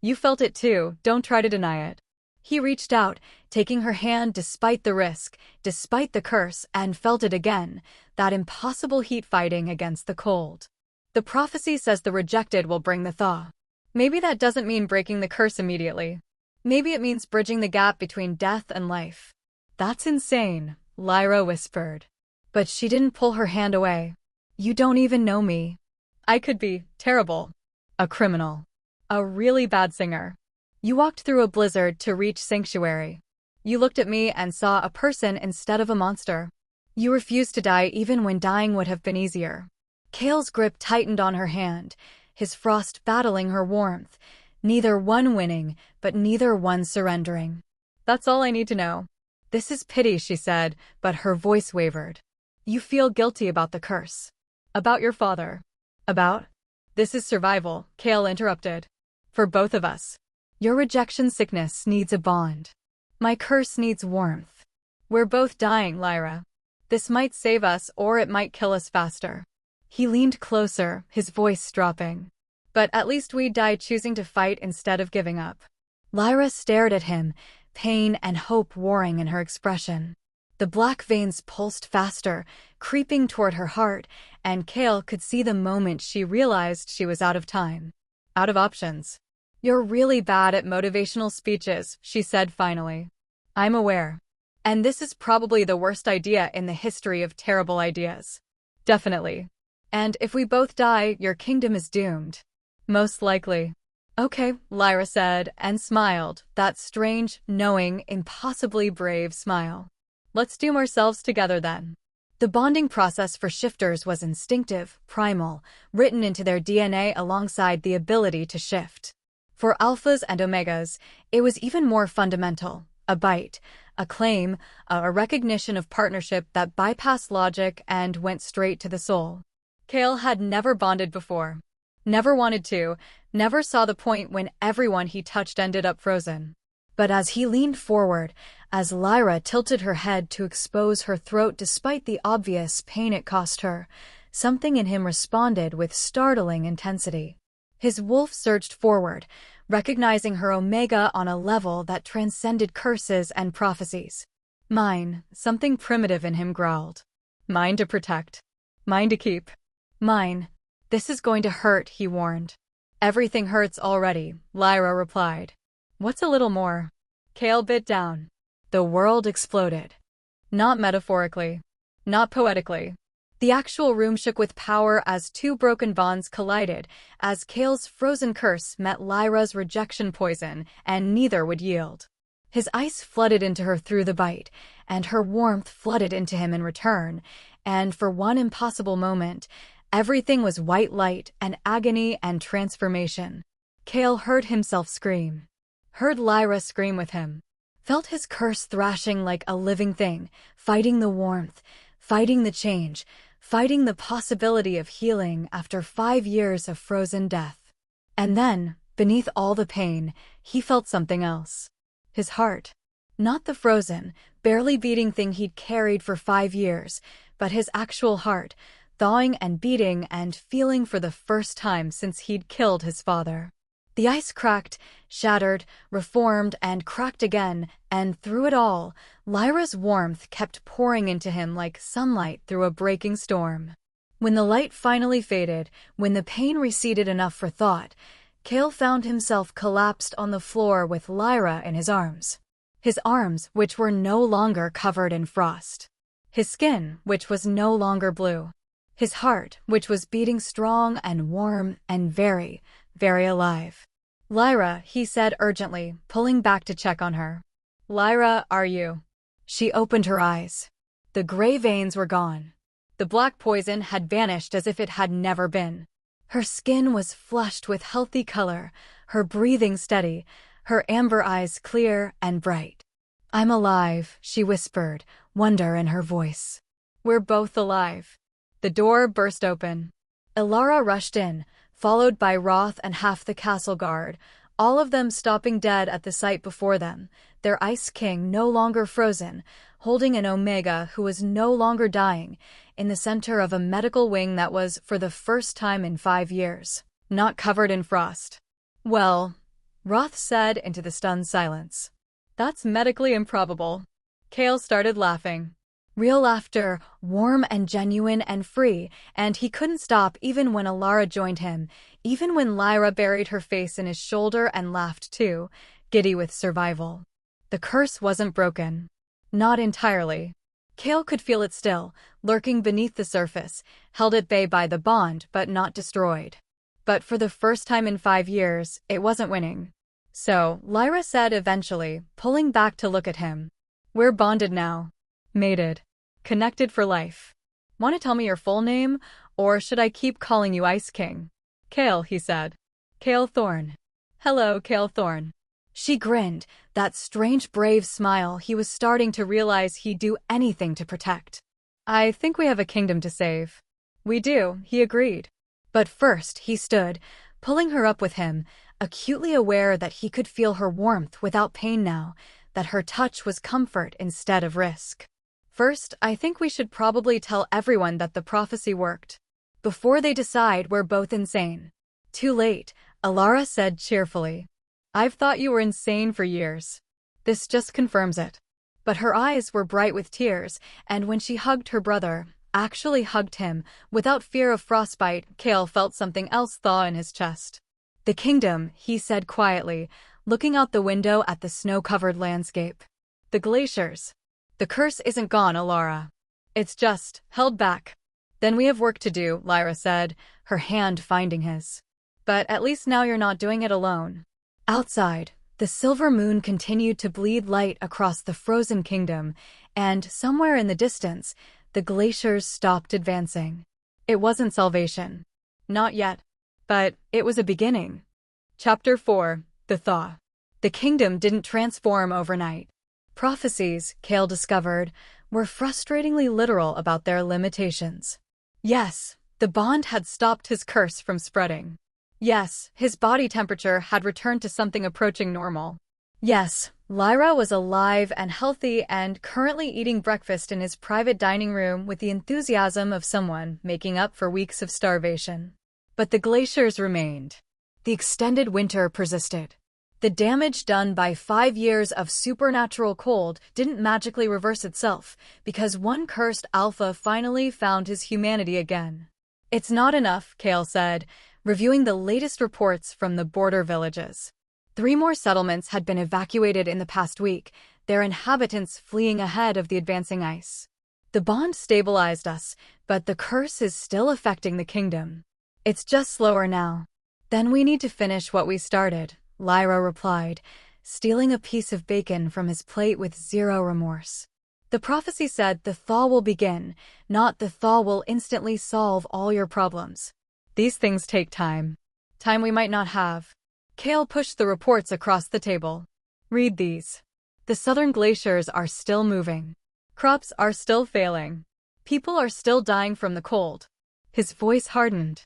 Speaker 1: You felt it too, don't try to deny it. He reached out, taking her hand despite the risk, despite the curse, and felt it again, that impossible heat fighting against the cold. The prophecy says the rejected will bring the thaw. Maybe that doesn't mean breaking the curse immediately. Maybe it means bridging the gap between death and life. That's insane, Lyra whispered. But she didn't pull her hand away. You don't even know me. I could be terrible. A criminal. A really bad singer. You walked through a blizzard to reach sanctuary. You looked at me and saw a person instead of a monster. You refused to die even when dying would have been easier. Kale's grip tightened on her hand, his frost battling her warmth, neither one winning, but neither one surrendering. That's all I need to know. This is pity, she said, but her voice wavered. You feel guilty about the curse. About your father. About? This is survival, Kale interrupted. For both of us. Your rejection sickness needs a bond. My curse needs warmth. We're both dying, Lyra. This might save us or it might kill us faster. He leaned closer, his voice dropping. But at least we died choosing to fight instead of giving up. Lyra stared at him, pain and hope warring in her expression. The black veins pulsed faster, creeping toward her heart, and Cale could see the moment she realized she was out of time. Out of options. You're really bad at motivational speeches, she said finally. I'm aware. And this is probably the worst idea in the history of terrible ideas. Definitely. And if we both die, your kingdom is doomed. Most likely. Okay, Lyra said, and smiled, that strange, knowing, impossibly brave smile. Let's doom ourselves together then. The bonding process for shifters was instinctive, primal, written into their DNA alongside the ability to shift. For alphas and omegas, it was even more fundamental, a bite, a claim, a recognition of partnership that bypassed logic and went straight to the soul. Cale had never bonded before. Never wanted to, never saw the point when everyone he touched ended up frozen. But as he leaned forward, as Lyra tilted her head to expose her throat despite the obvious pain it cost her, something in him responded with startling intensity. His wolf surged forward, recognizing her omega on a level that transcended curses and prophecies. Mine, something primitive in him growled. Mine to protect. Mine to keep. Mine. This is going to hurt, he warned. Everything hurts already, Lyra replied. What's a little more? Cale bit down. The world exploded. Not metaphorically. Not poetically. The actual room shook with power as two broken bonds collided, as Cale's frozen curse met Lyra's rejection poison, and neither would yield. His ice flooded into her through the bite, and her warmth flooded into him in return, and for one impossible moment, everything was white light and agony and transformation. Cale heard himself scream. Heard Lyra scream with him. Felt his curse thrashing like a living thing, fighting the warmth, fighting the change, fighting the possibility of healing after 5 years of frozen death. And then, beneath all the pain, he felt something else. His heart. Not the frozen, barely beating thing he'd carried for 5 years, but his actual heart, thawing and beating and feeling for the first time since he'd killed his father. The ice cracked, shattered, reformed, and cracked again, and through it all, Lyra's warmth kept pouring into him like sunlight through a breaking storm. When the light finally faded, when the pain receded enough for thought, Cale found himself collapsed on the floor with Lyra in his arms. His arms, which were no longer covered in frost. His skin, which was no longer blue. His heart, which was beating strong and warm and very, very alive. Lyra, he said urgently, pulling back to check on her. Lyra, are you? She opened her eyes. The gray veins were gone. The black poison had vanished as if it had never been. Her skin was flushed with healthy color, her breathing steady, her amber eyes clear and bright. I'm alive, she whispered, wonder in her voice. We're both alive. The door burst open. Ilara rushed in, followed by Roth and half the castle guard, all of them stopping dead at the sight before them, their Ice King no longer frozen, holding an Omega who was no longer dying, in the center of a medical wing that was, for the first time in 5 years, not covered in frost. Well, Roth said into the stunned silence. That's medically improbable. Cale started laughing. Real laughter, warm and genuine and free, and he couldn't stop even when Ilara joined him, even when Lyra buried her face in his shoulder and laughed too, giddy with survival. The curse wasn't broken. Not entirely. Cale could feel it still, lurking beneath the surface, held at bay by the bond but not destroyed. But for the first time in 5 years, it wasn't winning. So, Lyra said eventually, pulling back to look at him. We're bonded now. Mated. Connected for life. Want to tell me your full name, or should I keep calling you Ice King? Cale, he said. Cale Thorne. Hello, Cale Thorne. She grinned, that strange brave smile he was starting to realize he'd do anything to protect. I think we have a kingdom to save. We do, he agreed. But first he stood, pulling her up with him, acutely aware that he could feel her warmth without pain now, that her touch was comfort instead of risk. First, I think we should probably tell everyone that the prophecy worked, before they decide we're both insane. Too late, Alara said cheerfully. I've thought you were insane for years. This just confirms it. But her eyes were bright with tears, and when she hugged her brother, actually hugged him, without fear of frostbite, Cale felt something else thaw in his chest. The kingdom, he said quietly, looking out the window at the snow-covered landscape. The glaciers. The curse isn't gone, Alara. It's just held back. Then we have work to do, Lyra said, her hand finding his. But at least now you're not doing it alone. Outside, the silver moon continued to bleed light across the frozen kingdom, and somewhere in the distance, the glaciers stopped advancing. It wasn't salvation. Not yet. But it was a beginning. Chapter 4. The Thaw. The kingdom didn't transform overnight. Prophecies, Cale discovered, were frustratingly literal about their limitations. Yes, the bond had stopped his curse from spreading. Yes, his body temperature had returned to something approaching normal. Yes, Lyra was alive and healthy and currently eating breakfast in his private dining room with the enthusiasm of someone making up for weeks of starvation. But the glaciers remained. The extended winter persisted. The damage done by 5 years of supernatural cold didn't magically reverse itself, because one cursed alpha finally found his humanity again. It's not enough, Cale said, reviewing the latest reports from the border villages. 3 more settlements had been evacuated in the past week, their inhabitants fleeing ahead of the advancing ice. The bond stabilized us, but the curse is still affecting the kingdom. It's just slower now. Then we need to finish what we started, Lyra replied, stealing a piece of bacon from his plate with zero remorse. The prophecy said the thaw will begin, not the thaw will instantly solve all your problems. These things take time. Time we might not have. Cale pushed the reports across the table. Read these. The southern glaciers are still moving. Crops are still failing. People are still dying from the cold. His voice hardened.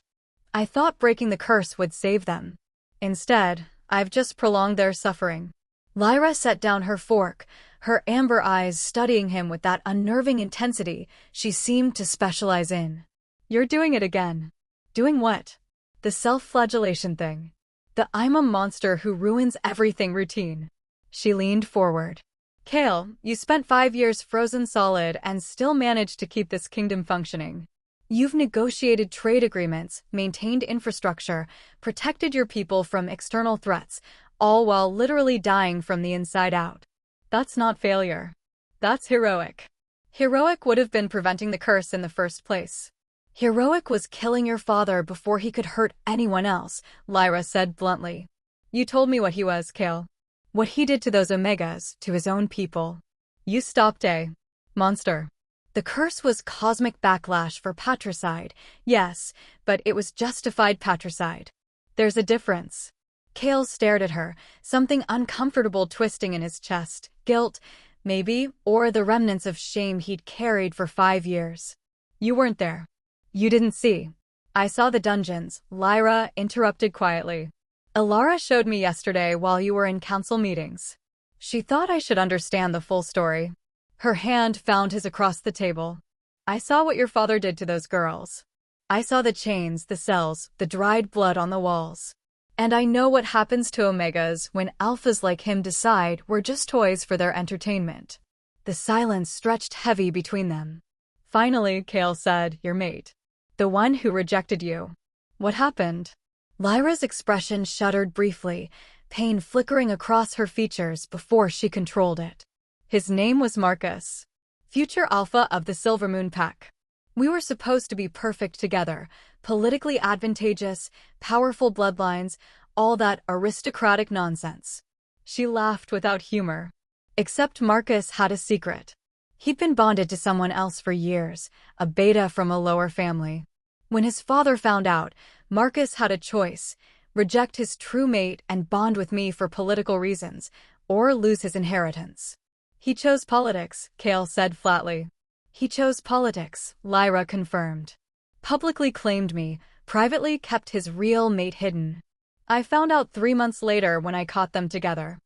Speaker 1: I thought breaking the curse would save them. Instead, I've just prolonged their suffering. Lyra set down her fork, her amber eyes studying him with that unnerving intensity she seemed to specialize in. You're doing it again. Doing what? The self-flagellation thing. The I'm a monster who ruins everything routine. She leaned forward. Cale, you spent 5 years frozen solid and still managed to keep this kingdom functioning. You've negotiated trade agreements, maintained infrastructure, protected your people from external threats, all while literally dying from the inside out. That's not failure. That's heroic. Heroic would have been preventing the curse in the first place. Heroic was killing your father before he could hurt anyone else, Lyra said bluntly. You told me what he was, Cale. What he did to those Omegas, to his own people. You stopped a monster. The curse was cosmic backlash for patricide, yes, but it was justified patricide. There's a difference. Cale stared at her, something uncomfortable twisting in his chest. Guilt, maybe, or the remnants of shame he'd carried for 5 years. You weren't there. You didn't see. I saw the dungeons, Lyra interrupted quietly. Alara showed me yesterday while you were in council meetings. She thought I should understand the full story. Her hand found his across the table. I saw what your father did to those girls. I saw the chains, the cells, the dried blood on the walls. And I know what happens to Omegas when alphas like him decide we're just toys for their entertainment. The silence stretched heavy between them. Finally, Cale said, your mate. The one who rejected you. What happened? Lyra's expression shuddered briefly, pain flickering across her features before she controlled it. His name was Marcus. Future alpha of the Silver Moon Pack. We were supposed to be perfect together, politically advantageous, powerful bloodlines, all that aristocratic nonsense. She laughed without humor. Except Marcus had a secret. He'd been bonded to someone else for years, a beta from a lower family. When his father found out, Marcus had a choice: reject his true mate and bond with me for political reasons, or lose his inheritance. He chose politics, Cale said flatly. He chose politics, Lyra confirmed. Publicly claimed me, privately kept his real mate hidden. I found out 3 months later when I caught them together.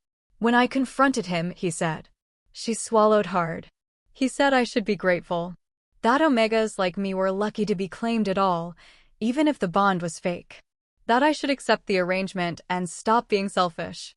Speaker 1: When I confronted him, he said. She swallowed hard. He said I should be grateful. That Omegas like me were lucky to be claimed at all, even if the bond was fake. That I should accept the arrangement and stop being selfish.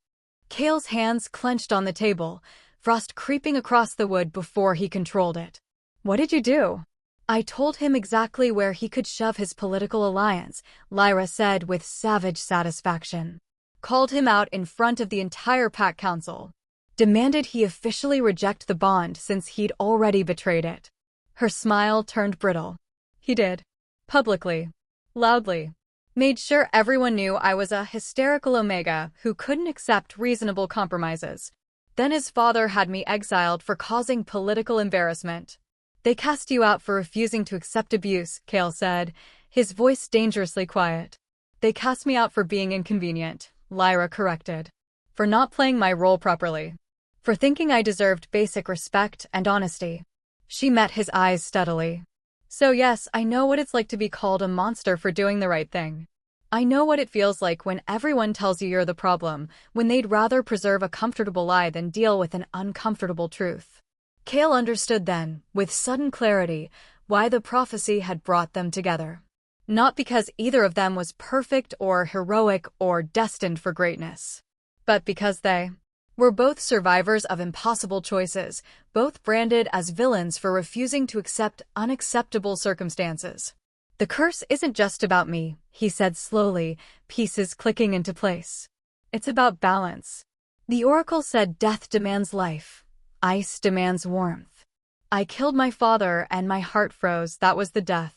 Speaker 1: Kale's hands clenched on the table, frost creeping across the wood before he controlled it. What did you do? I told him exactly where he could shove his political alliance, Lyra said with savage satisfaction. Called him out in front of the entire Pack Council. Demanded he officially reject the bond since he'd already betrayed it. Her smile turned brittle. He did. Publicly. Loudly. Made sure everyone knew I was a hysterical Omega who couldn't accept reasonable compromises. Then his father had me exiled for causing political embarrassment. They cast you out for refusing to accept abuse, Kale said, his voice dangerously quiet. They cast me out for being inconvenient, Lyra corrected. For not playing my role properly. For thinking I deserved basic respect and honesty. She met his eyes steadily. So yes, I know what it's like to be called a monster for doing the right thing. I know what it feels like when everyone tells you you're the problem, when they'd rather preserve a comfortable lie than deal with an uncomfortable truth. Kale understood then, with sudden clarity, why the prophecy had brought them together. Not because either of them was perfect or heroic or destined for greatness, but because they were both survivors of impossible choices, both branded as villains for refusing to accept unacceptable circumstances. The curse isn't just about me, he said slowly, pieces clicking into place. It's about balance. The oracle said death demands life. Ice demands warmth. I killed my father and my heart froze, that was the death.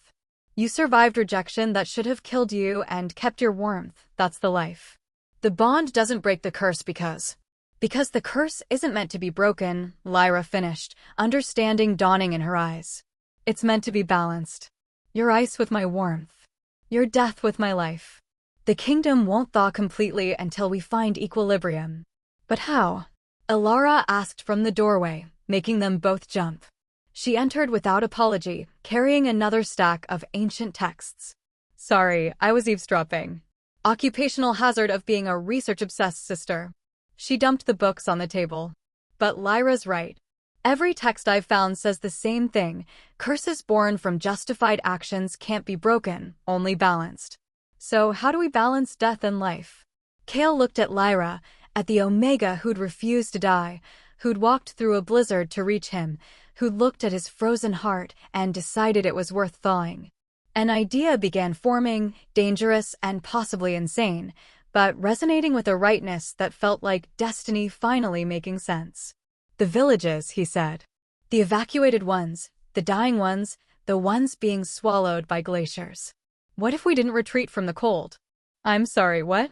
Speaker 1: You survived rejection that should have killed you and kept your warmth, that's the life. The bond doesn't break the curse because the curse isn't meant to be broken, Lyra finished, understanding dawning in her eyes. It's meant to be balanced. Your ice with my warmth. Your death with my life. The kingdom won't thaw completely until we find equilibrium. But how? Alara asked from the doorway, making them both jump. She entered without apology, carrying another stack of ancient texts. Sorry, I was eavesdropping. Occupational hazard of being a research-obsessed sister. She dumped the books on the table. But Lyra's right. Every text I've found says the same thing. Curses born from justified actions can't be broken, only balanced. So how do we balance death and life? Kale looked at Lyra, at the Omega who'd refused to die, who'd walked through a blizzard to reach him, who'd looked at his frozen heart and decided it was worth thawing. An idea began forming, dangerous and possibly insane, but resonating with a rightness that felt like destiny finally making sense. The villages, he said. The evacuated ones, the dying ones, the ones being swallowed by glaciers. What if we didn't retreat from the cold? I'm sorry, what?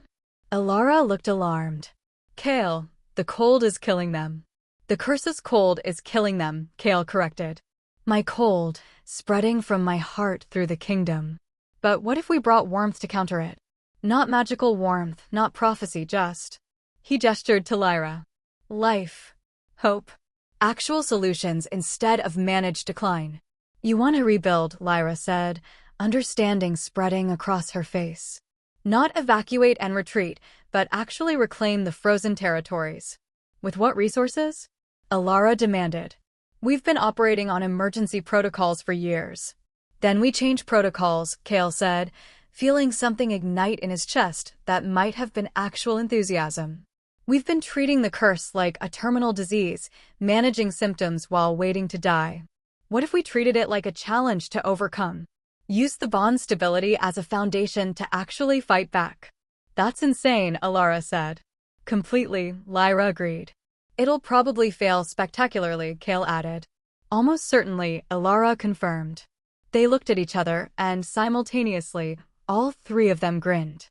Speaker 1: Alara looked alarmed. Kale, the cold is killing them. The curse's cold is killing them, Kale corrected. My cold, spreading from my heart through the kingdom. But what if we brought warmth to counter it? Not magical warmth, not prophecy, just. He gestured to Lyra. Life. Hope. Actual solutions instead of managed decline. You want to rebuild, Lyra said, understanding spreading across her face. Not evacuate and retreat, but actually reclaim the frozen territories. With what resources? Alara demanded. We've been operating on emergency protocols for years. Then we changed protocols, Kale said, feeling something ignite in his chest that might have been actual enthusiasm. We've been treating the curse like a terminal disease, managing symptoms while waiting to die. What if we treated it like a challenge to overcome? Use the bond stability as a foundation to actually fight back. That's insane, Alara said. Completely, Lyra agreed. It'll probably fail spectacularly, Kale added. Almost certainly, Alara confirmed. They looked at each other, and simultaneously, all three of them grinned.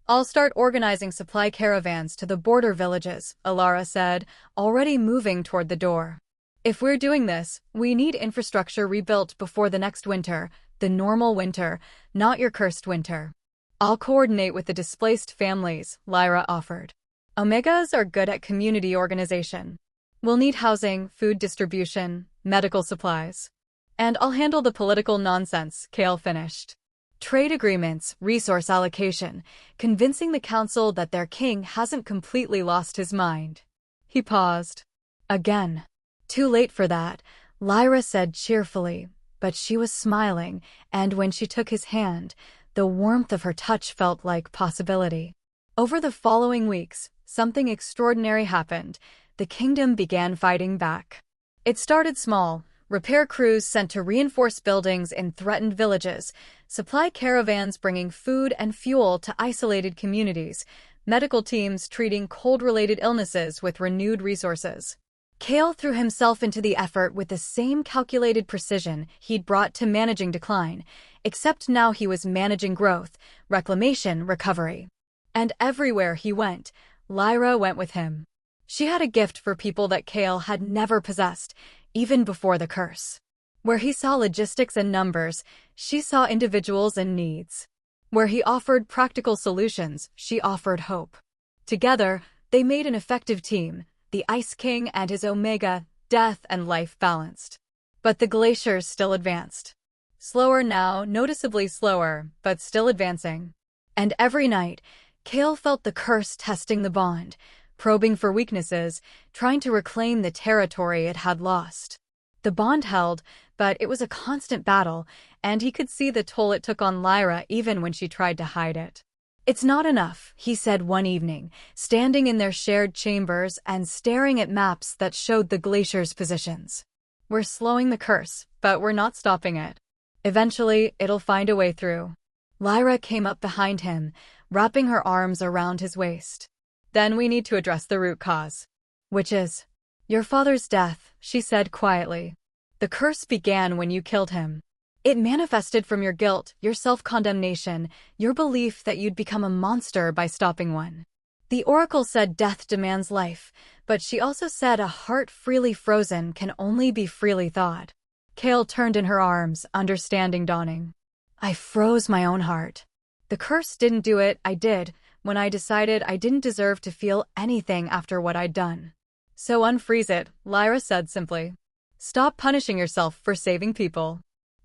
Speaker 1: I'll start organizing supply caravans to the border villages, Alara said, already moving toward the door. If we're doing this, we need infrastructure rebuilt before the next winter, the normal winter, not your cursed winter. I'll coordinate with the displaced families, Lyra offered. Omegas are good at community organization. We'll need housing, food distribution, medical supplies. And I'll handle the political nonsense, Kale finished. Trade agreements, resource allocation, convincing the council that their king hasn't completely lost his mind. He paused. Again. Too late for that, Lyra said cheerfully, but she was smiling, and when she took his hand, the warmth of her touch felt like possibility. Over the following weeks, something extraordinary happened. The kingdom began fighting back. It started small. Repair crews sent to reinforce buildings in threatened villages, supply caravans bringing food and fuel to isolated communities, medical teams treating cold-related illnesses with renewed resources. Cale threw himself into the effort with the same calculated precision he'd brought to managing decline, except now he was managing growth, reclamation, recovery. And everywhere he went, Lyra went with him. She had a gift for people that Cale had never possessed, even before the curse. Where he saw logistics and numbers, she saw individuals and needs. Where he offered practical solutions, she offered hope. Together, they made an effective team, the Ice King and his Omega, death and life balanced. But the glaciers still advanced. Slower now, noticeably slower, but still advancing. And every night, Cale felt the curse testing the bond, probing for weaknesses, trying to reclaim the territory it had lost. The bond held, but it was a constant battle, and he could see the toll it took on Lyra even when she tried to hide it. "It's not enough," he said one evening, standing in their shared chambers and staring at maps that showed the glacier's positions. "We're slowing the curse, but we're not stopping it. Eventually, it'll find a way through." Lyra came up behind him, wrapping her arms around his waist. "Then we need to address the root cause." "Which is?" "Your father's death," she said quietly. "The curse began when you killed him. It manifested from your guilt, your self-condemnation, your belief that you'd become a monster by stopping one. The oracle said death demands life, but she also said a heart freely frozen can only be freely thawed." Cale turned in her arms, understanding dawning. "I froze my own heart. The curse didn't do it, I did, when I decided I didn't deserve to feel anything after what I'd done." "So unfreeze it," Lyra said simply. "Stop punishing yourself for saving people.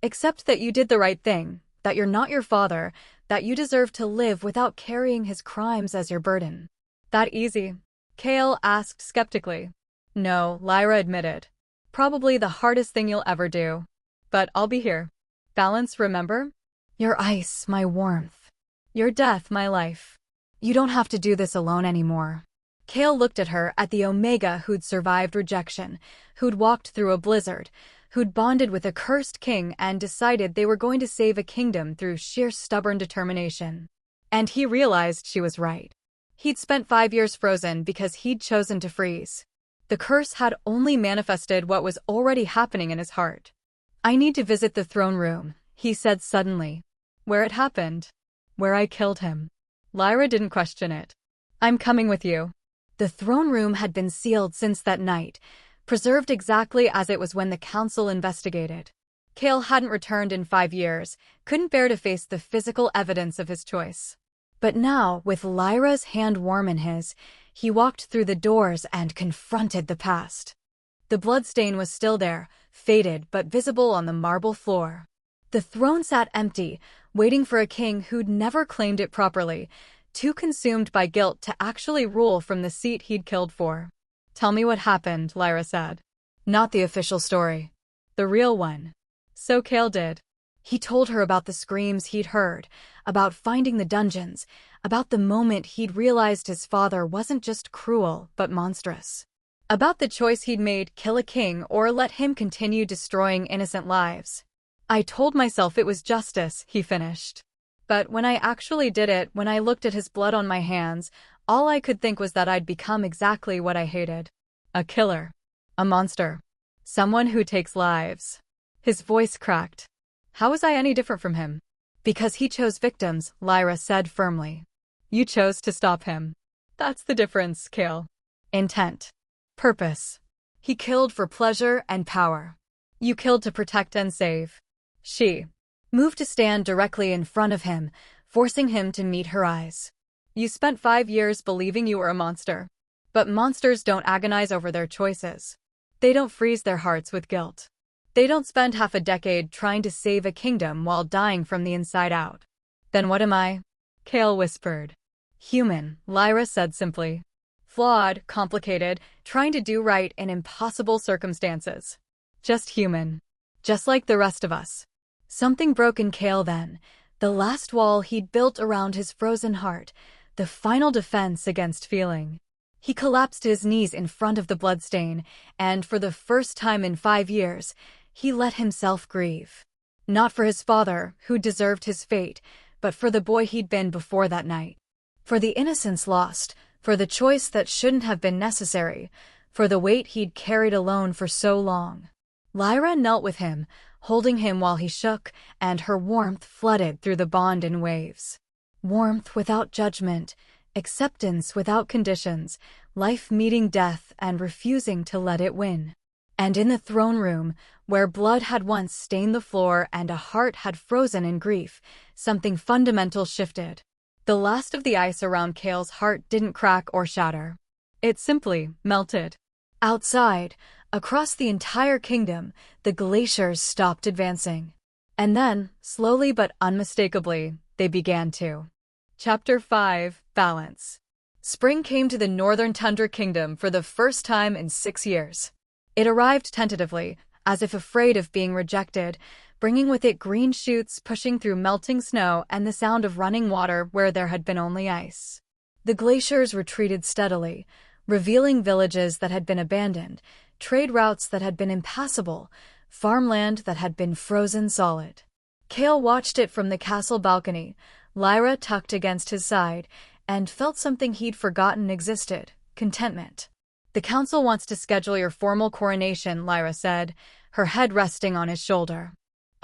Speaker 1: Accept that you did the right thing, that you're not your father, that you deserve to live without carrying his crimes as your burden." "That easy?" Cale asked skeptically. "No," Lyra admitted. "Probably the hardest thing you'll ever do. But I'll be here. Balance, remember? Your ice, my warmth. Your death, my life. You don't have to do this alone anymore." Cale looked at her, at the Omega who'd survived rejection, who'd walked through a blizzard, who'd bonded with a cursed king and decided they were going to save a kingdom through sheer stubborn determination. And he realized she was right. He'd spent 5 years frozen because he'd chosen to freeze. The curse had only manifested what was already happening in his heart. "I need to visit the throne room," he said suddenly. "Where it happened. Where I killed him." Lyra didn't question it. "I'm coming with you." The throne room had been sealed since that night, preserved exactly as it was when the council investigated. Cale hadn't returned in 5 years, couldn't bear to face the physical evidence of his choice. But now, with Lyra's hand warm in his, he walked through the doors and confronted the past. The bloodstain was still there, faded but visible on the marble floor. The throne sat empty, waiting for a king who'd never claimed it properly, too consumed by guilt to actually rule from the seat he'd killed for. "Tell me what happened," Lyra said. "Not the official story. The real one." So Cale did. He told her about the screams he'd heard, about finding the dungeons, about the moment he'd realized his father wasn't just cruel, but monstrous. About the choice he'd made, kill a king or let him continue destroying innocent lives. "I told myself it was justice," he finished. "But when I actually did it, when I looked at his blood on my hands, all I could think was that I'd become exactly what I hated. A killer. A monster. Someone who takes lives." His voice cracked. "How was I any different from him?" "Because he chose victims," Lyra said firmly. "You chose to stop him. That's the difference, Cale. Intent. Purpose. He killed for pleasure and power. You killed to protect and save." She moved to stand directly in front of him, forcing him to meet her eyes. "You spent 5 years believing you were a monster. But monsters don't agonize over their choices. They don't freeze their hearts with guilt. They don't spend half a decade trying to save a kingdom while dying from the inside out." "Then what am I?" Cale whispered. "Human," Lyra said simply. Flawed, complicated, trying to do right in impossible circumstances. Just human. Just like the rest of us. Something broke in Cale then. The last wall he'd built around his frozen heart. The final defense against feeling. He collapsed to his knees in front of the bloodstain, and for the first time in 5 years, he let himself grieve. Not for his father, who deserved his fate, but for the boy he'd been before that night. For the innocence lost, for the choice that shouldn't have been necessary, for the weight he'd carried alone for so long. Lyra knelt with him, holding him while he shook, and her warmth flooded through the bond in waves. Warmth without judgment, acceptance without conditions, life meeting death and refusing to let it win. And in the throne room, where blood had once stained the floor and a heart had frozen in grief, something fundamental shifted. The last of the ice around Cale's heart didn't crack or shatter. It simply melted. Outside, across the entire kingdom, the glaciers stopped advancing. And then, slowly but unmistakably, they began to. Chapter 5: Balance. Spring came to the northern tundra kingdom for the first time in 6 years. It arrived tentatively, as if afraid of being rejected, bringing with it green shoots pushing through melting snow and the sound of running water where there had been only ice. The glaciers retreated steadily, revealing villages that had been abandoned, trade routes that had been impassable, farmland that had been frozen solid. Cale watched it from the castle balcony, Lyra tucked against his side, and felt something he'd forgotten existed: contentment. "The council wants to schedule your formal coronation," Lyra said, her head resting on his shoulder.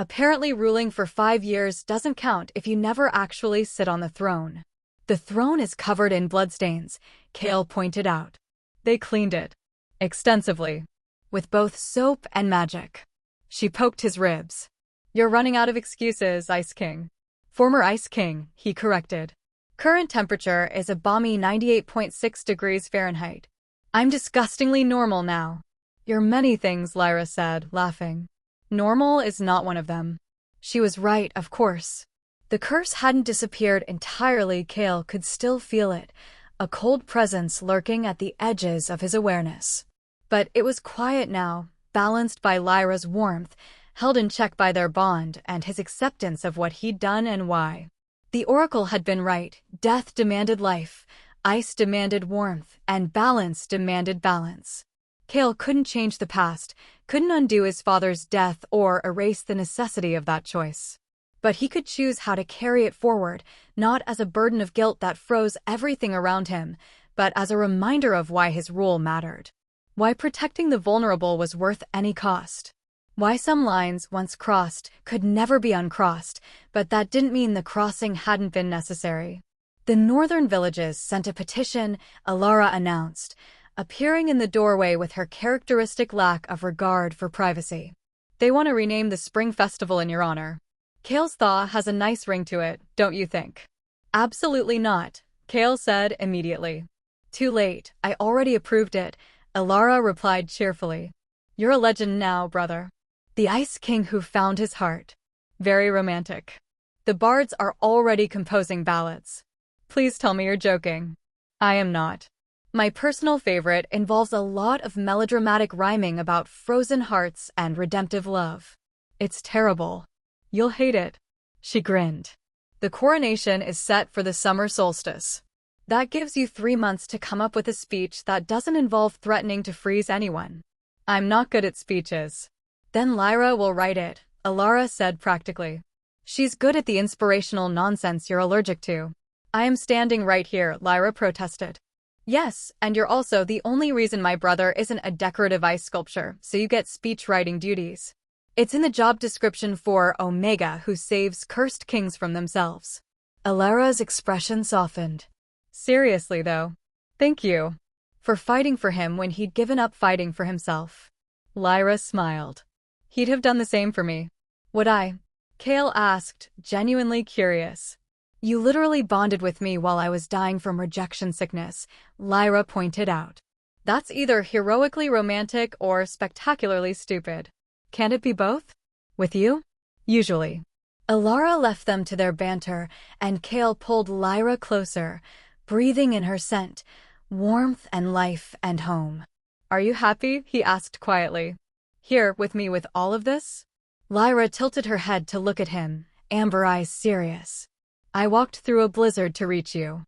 Speaker 1: "Apparently ruling for 5 years doesn't count if you never actually sit on the throne." "The throne is covered in bloodstains," Cale pointed out. "They cleaned it. Extensively. With both soap and magic." She poked his ribs. "You're running out of excuses, Ice King." "Former Ice King," he corrected. "Current temperature is a balmy 98.6 degrees Fahrenheit. I'm disgustingly normal now." "You're many things," Lyra said, laughing. "Normal is not one of them." She was right, of course. The curse hadn't disappeared entirely. Cale could still feel it, a cold presence lurking at the edges of his awareness. But it was quiet now, balanced by Lyra's warmth, held in check by their bond and his acceptance of what he'd done and why. The oracle had been right. Death demanded life, ice demanded warmth, and balance demanded balance. Cale couldn't change the past, couldn't undo his father's death or erase the necessity of that choice. But he could choose how to carry it forward, not as a burden of guilt that froze everything around him, but as a reminder of why his rule mattered. Why protecting the vulnerable was worth any cost. Why some lines, once crossed, could never be uncrossed, but that didn't mean the crossing hadn't been necessary. The northern villages sent a petition, Alara announced, appearing in the doorway with her characteristic lack of regard for privacy. "They want to rename the spring festival in your honor." "Cale's thaw has a nice ring to it, don't you think?" "Absolutely not," Cale said immediately. "Too late, I already approved it," Alara replied cheerfully. "You're a legend now, brother. The Ice King who found his heart." "Very romantic." "The bards are already composing ballads." "Please tell me you're joking." "I am not. My personal favorite involves a lot of melodramatic rhyming about frozen hearts and redemptive love. It's terrible. You'll hate it." She grinned. "The coronation is set for the summer solstice. That gives you 3 months to come up with a speech that doesn't involve threatening to freeze anyone." "I'm not good at speeches." "Then Lyra will write it," Alara said practically. "She's good at the inspirational nonsense you're allergic to." "I am standing right here," Lyra protested. "Yes, and you're also the only reason my brother isn't a decorative ice sculpture, so you get speech-writing duties. It's in the job description for Omega, who saves cursed kings from themselves." Alara's expression softened. "Seriously, though. Thank you. For fighting for him when he'd given up fighting for himself." Lyra smiled. "He'd have done the same for me." "Would I?" Cale asked, genuinely curious. "You literally bonded with me while I was dying from rejection sickness," Lyra pointed out. "That's either heroically romantic or spectacularly stupid. Can't it be both? With you? Usually." Alara left them to their banter, and Cale pulled Lyra closer, breathing in her scent, warmth and life and home. Are you happy? He asked quietly. Here, with me with all of this? Lyra tilted her head to look at him, amber eyes serious. I walked through a blizzard to reach you.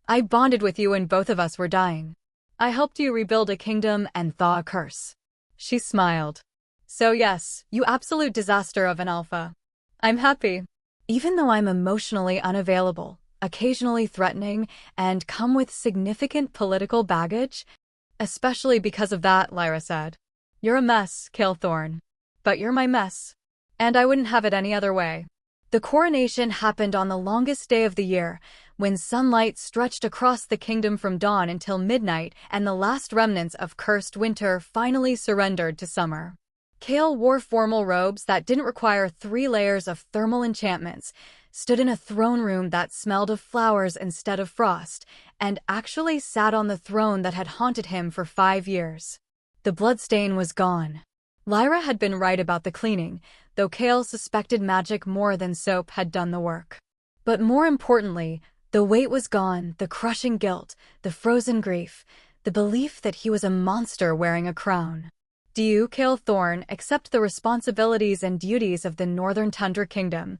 Speaker 1: I bonded with you when both of us were dying. I helped you rebuild a kingdom and thaw a curse. She smiled. So yes, you absolute disaster of an alpha. I'm happy. Even though I'm emotionally unavailable, occasionally threatening, and come with significant political baggage, especially because of that, Lyra said. You're a mess, Cale Thorne. But you're my mess. And I wouldn't have it any other way. The coronation happened on the longest day of the year, when sunlight stretched across the kingdom from dawn until midnight and the last remnants of cursed winter finally surrendered to summer. Cale wore formal robes that didn't require 3 layers of thermal enchantments, stood in a throne room that smelled of flowers instead of frost, and actually sat on the throne that had haunted him for 5 years. The bloodstain was gone. Lyra had been right about the cleaning, though Cale suspected magic more than soap had done the work. But more importantly, the weight was gone, the crushing guilt, the frozen grief, the belief that he was a monster wearing a crown. Do you, Cale Thorne, accept the responsibilities and duties of the Northern Tundra Kingdom?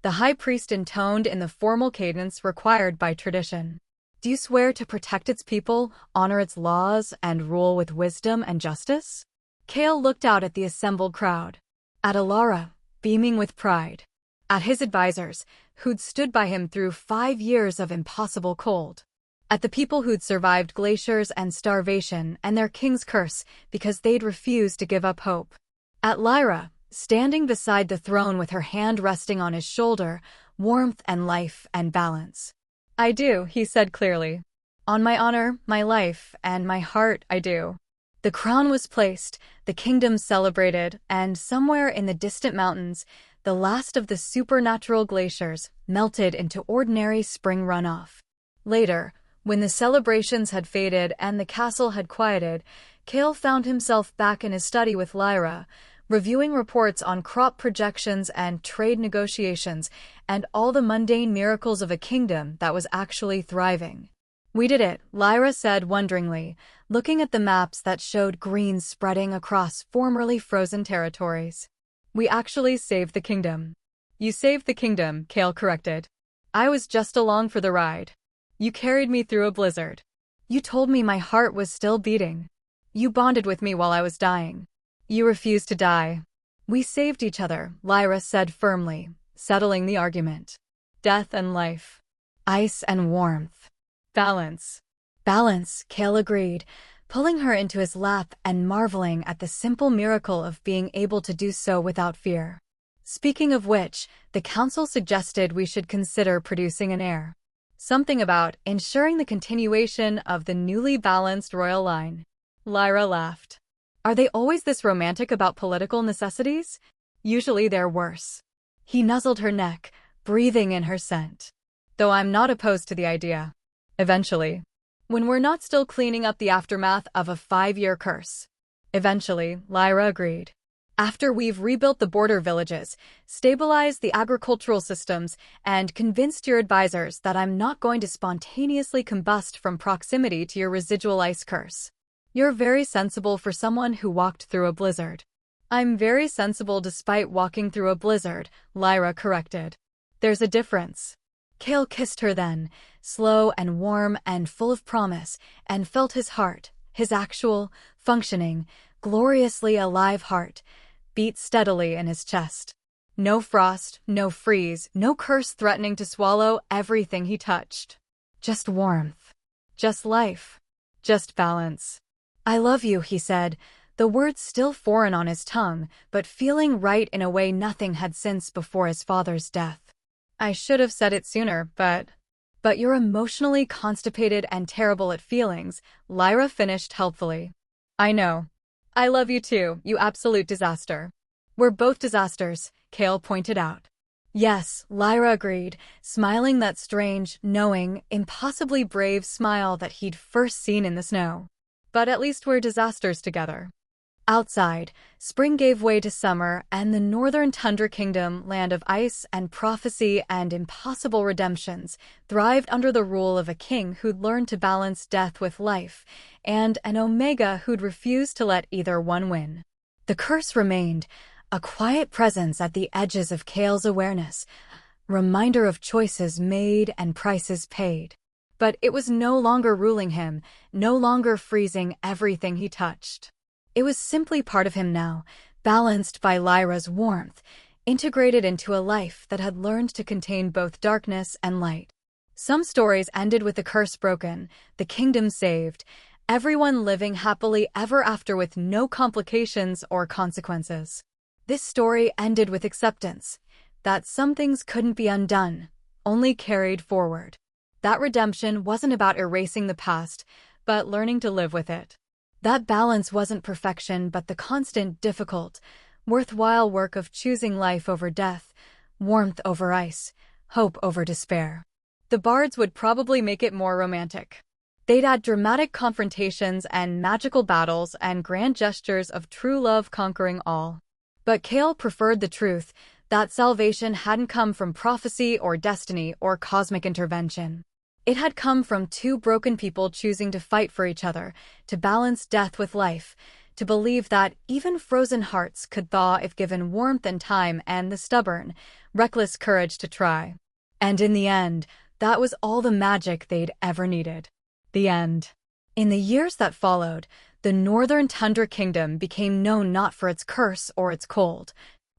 Speaker 1: The High Priest intoned in the formal cadence required by tradition. Do you swear to protect its people, honor its laws, and rule with wisdom and justice? Cale looked out at the assembled crowd. At Alara, beaming with pride. At his advisors, who'd stood by him through 5 years of impossible cold. At the people who'd survived glaciers and starvation and their king's curse because they'd refused to give up hope. At Lyra, standing beside the throne with her hand resting on his shoulder, warmth and life and balance. I do, he said clearly. On my honor, my life, and my heart, I do. The crown was placed, the kingdom celebrated, and somewhere in the distant mountains, the last of the supernatural glaciers melted into ordinary spring runoff. Later, when the celebrations had faded and the castle had quieted, Cale found himself back in his study with Lyra, reviewing reports on crop projections and trade negotiations and all the mundane miracles of a kingdom that was actually thriving. We did it, Lyra said wonderingly, looking at the maps that showed green spreading across formerly frozen territories. We actually saved the kingdom. You saved the kingdom, Cale corrected. I was just along for the ride. You carried me through a blizzard. You told me my heart was still beating. You bonded with me while I was dying. You refused to die. We saved each other, Lyra said firmly, settling the argument. Death and life. Ice and warmth. Balance. Balance, Cale agreed, pulling her into his lap and marveling at the simple miracle of being able to do so without fear. Speaking of which, the council suggested we should consider producing an heir. Something about ensuring the continuation of the newly balanced royal line. Lyra laughed. Are they always this romantic about political necessities? Usually they're worse. He nuzzled her neck, breathing in her scent. Though I'm not opposed to the idea. Eventually. When we're not still cleaning up the aftermath of a 5-year curse. Eventually, Lyra agreed. After we've rebuilt the border villages, stabilized the agricultural systems, and convinced your advisors that I'm not going to spontaneously combust from proximity to your residual ice curse. You're very sensible for someone who walked through a blizzard. I'm very sensible despite walking through a blizzard, Lyra corrected. There's a difference. Cale kissed her then, slow and warm and full of promise, and felt his heart, his actual, functioning, gloriously alive heart, beat steadily in his chest. No frost, no freeze, no curse threatening to swallow everything he touched. Just warmth. Just life. Just balance. I love you, he said, the words still foreign on his tongue, but feeling right in a way nothing had since before his father's death. I should have said it sooner, but you're emotionally constipated and terrible at feelings, Lyra finished helpfully. I know. I love you too, you absolute disaster. We're both disasters, Cale pointed out. Yes, Lyra agreed, smiling that strange, knowing, impossibly brave smile that he'd first seen in the snow. But at least we're disasters together. Outside, spring gave way to summer, and the northern tundra kingdom, land of ice and prophecy and impossible redemptions, thrived under the rule of a king who'd learned to balance death with life, and an Omega who'd refused to let either one win. The curse remained, a quiet presence at the edges of Cale's awareness, reminder of choices made and prices paid. But it was no longer ruling him, no longer freezing everything he touched. It was simply part of him now, balanced by Lyra's warmth, integrated into a life that had learned to contain both darkness and light. Some stories ended with the curse broken, the kingdom saved, everyone living happily ever after with no complications or consequences. This story ended with acceptance, that some things couldn't be undone, only carried forward. That redemption wasn't about erasing the past, but learning to live with it. That balance wasn't perfection, but the constant, difficult, worthwhile work of choosing life over death, warmth over ice, hope over despair. The bards would probably make it more romantic. They'd add dramatic confrontations and magical battles and grand gestures of true love conquering all. But Cale preferred the truth, that salvation hadn't come from prophecy or destiny or cosmic intervention. It had come from two broken people choosing to fight for each other, to balance death with life, to believe that even frozen hearts could thaw if given warmth and time and the stubborn, reckless courage to try. And in the end, that was all the magic they'd ever needed. The end. In the years that followed, the northern tundra kingdom became known not for its curse or its cold,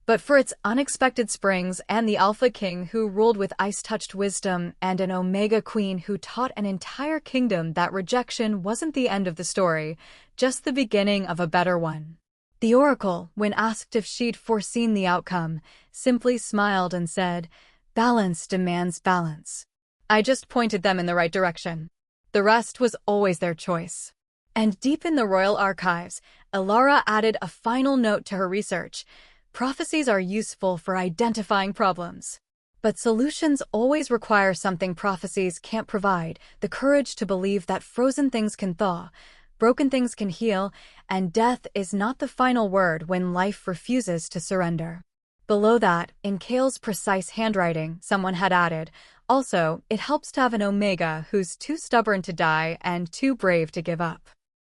Speaker 1: but for its unexpected springs and the Alpha King who ruled with ice-touched wisdom and an Omega Queen who taught an entire kingdom that rejection wasn't the end of the story, just the beginning of a better one. The Oracle, when asked if she'd foreseen the outcome, simply smiled and said, "Balance demands balance." I just pointed them in the right direction. The rest was always their choice. And deep in the royal archives, Elara added a final note to her research. Prophecies are useful for identifying problems. But solutions always require something prophecies can't provide, the courage to believe that frozen things can thaw, broken things can heal, and death is not the final word when life refuses to surrender. Below that, in Cale's precise handwriting, someone had added, also, it helps to have an Omega who's too stubborn to die and too brave to give up.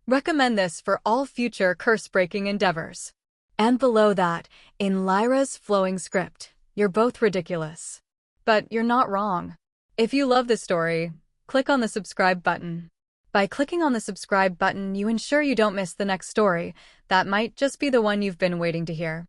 Speaker 1: Recommend this for all future curse-breaking endeavors. And below that, in Lyra's flowing script, you're both ridiculous. But you're not wrong. If you love this story, click on the subscribe button. By clicking on the subscribe button, you ensure you don't miss the next story. That might just be the one you've been waiting to hear.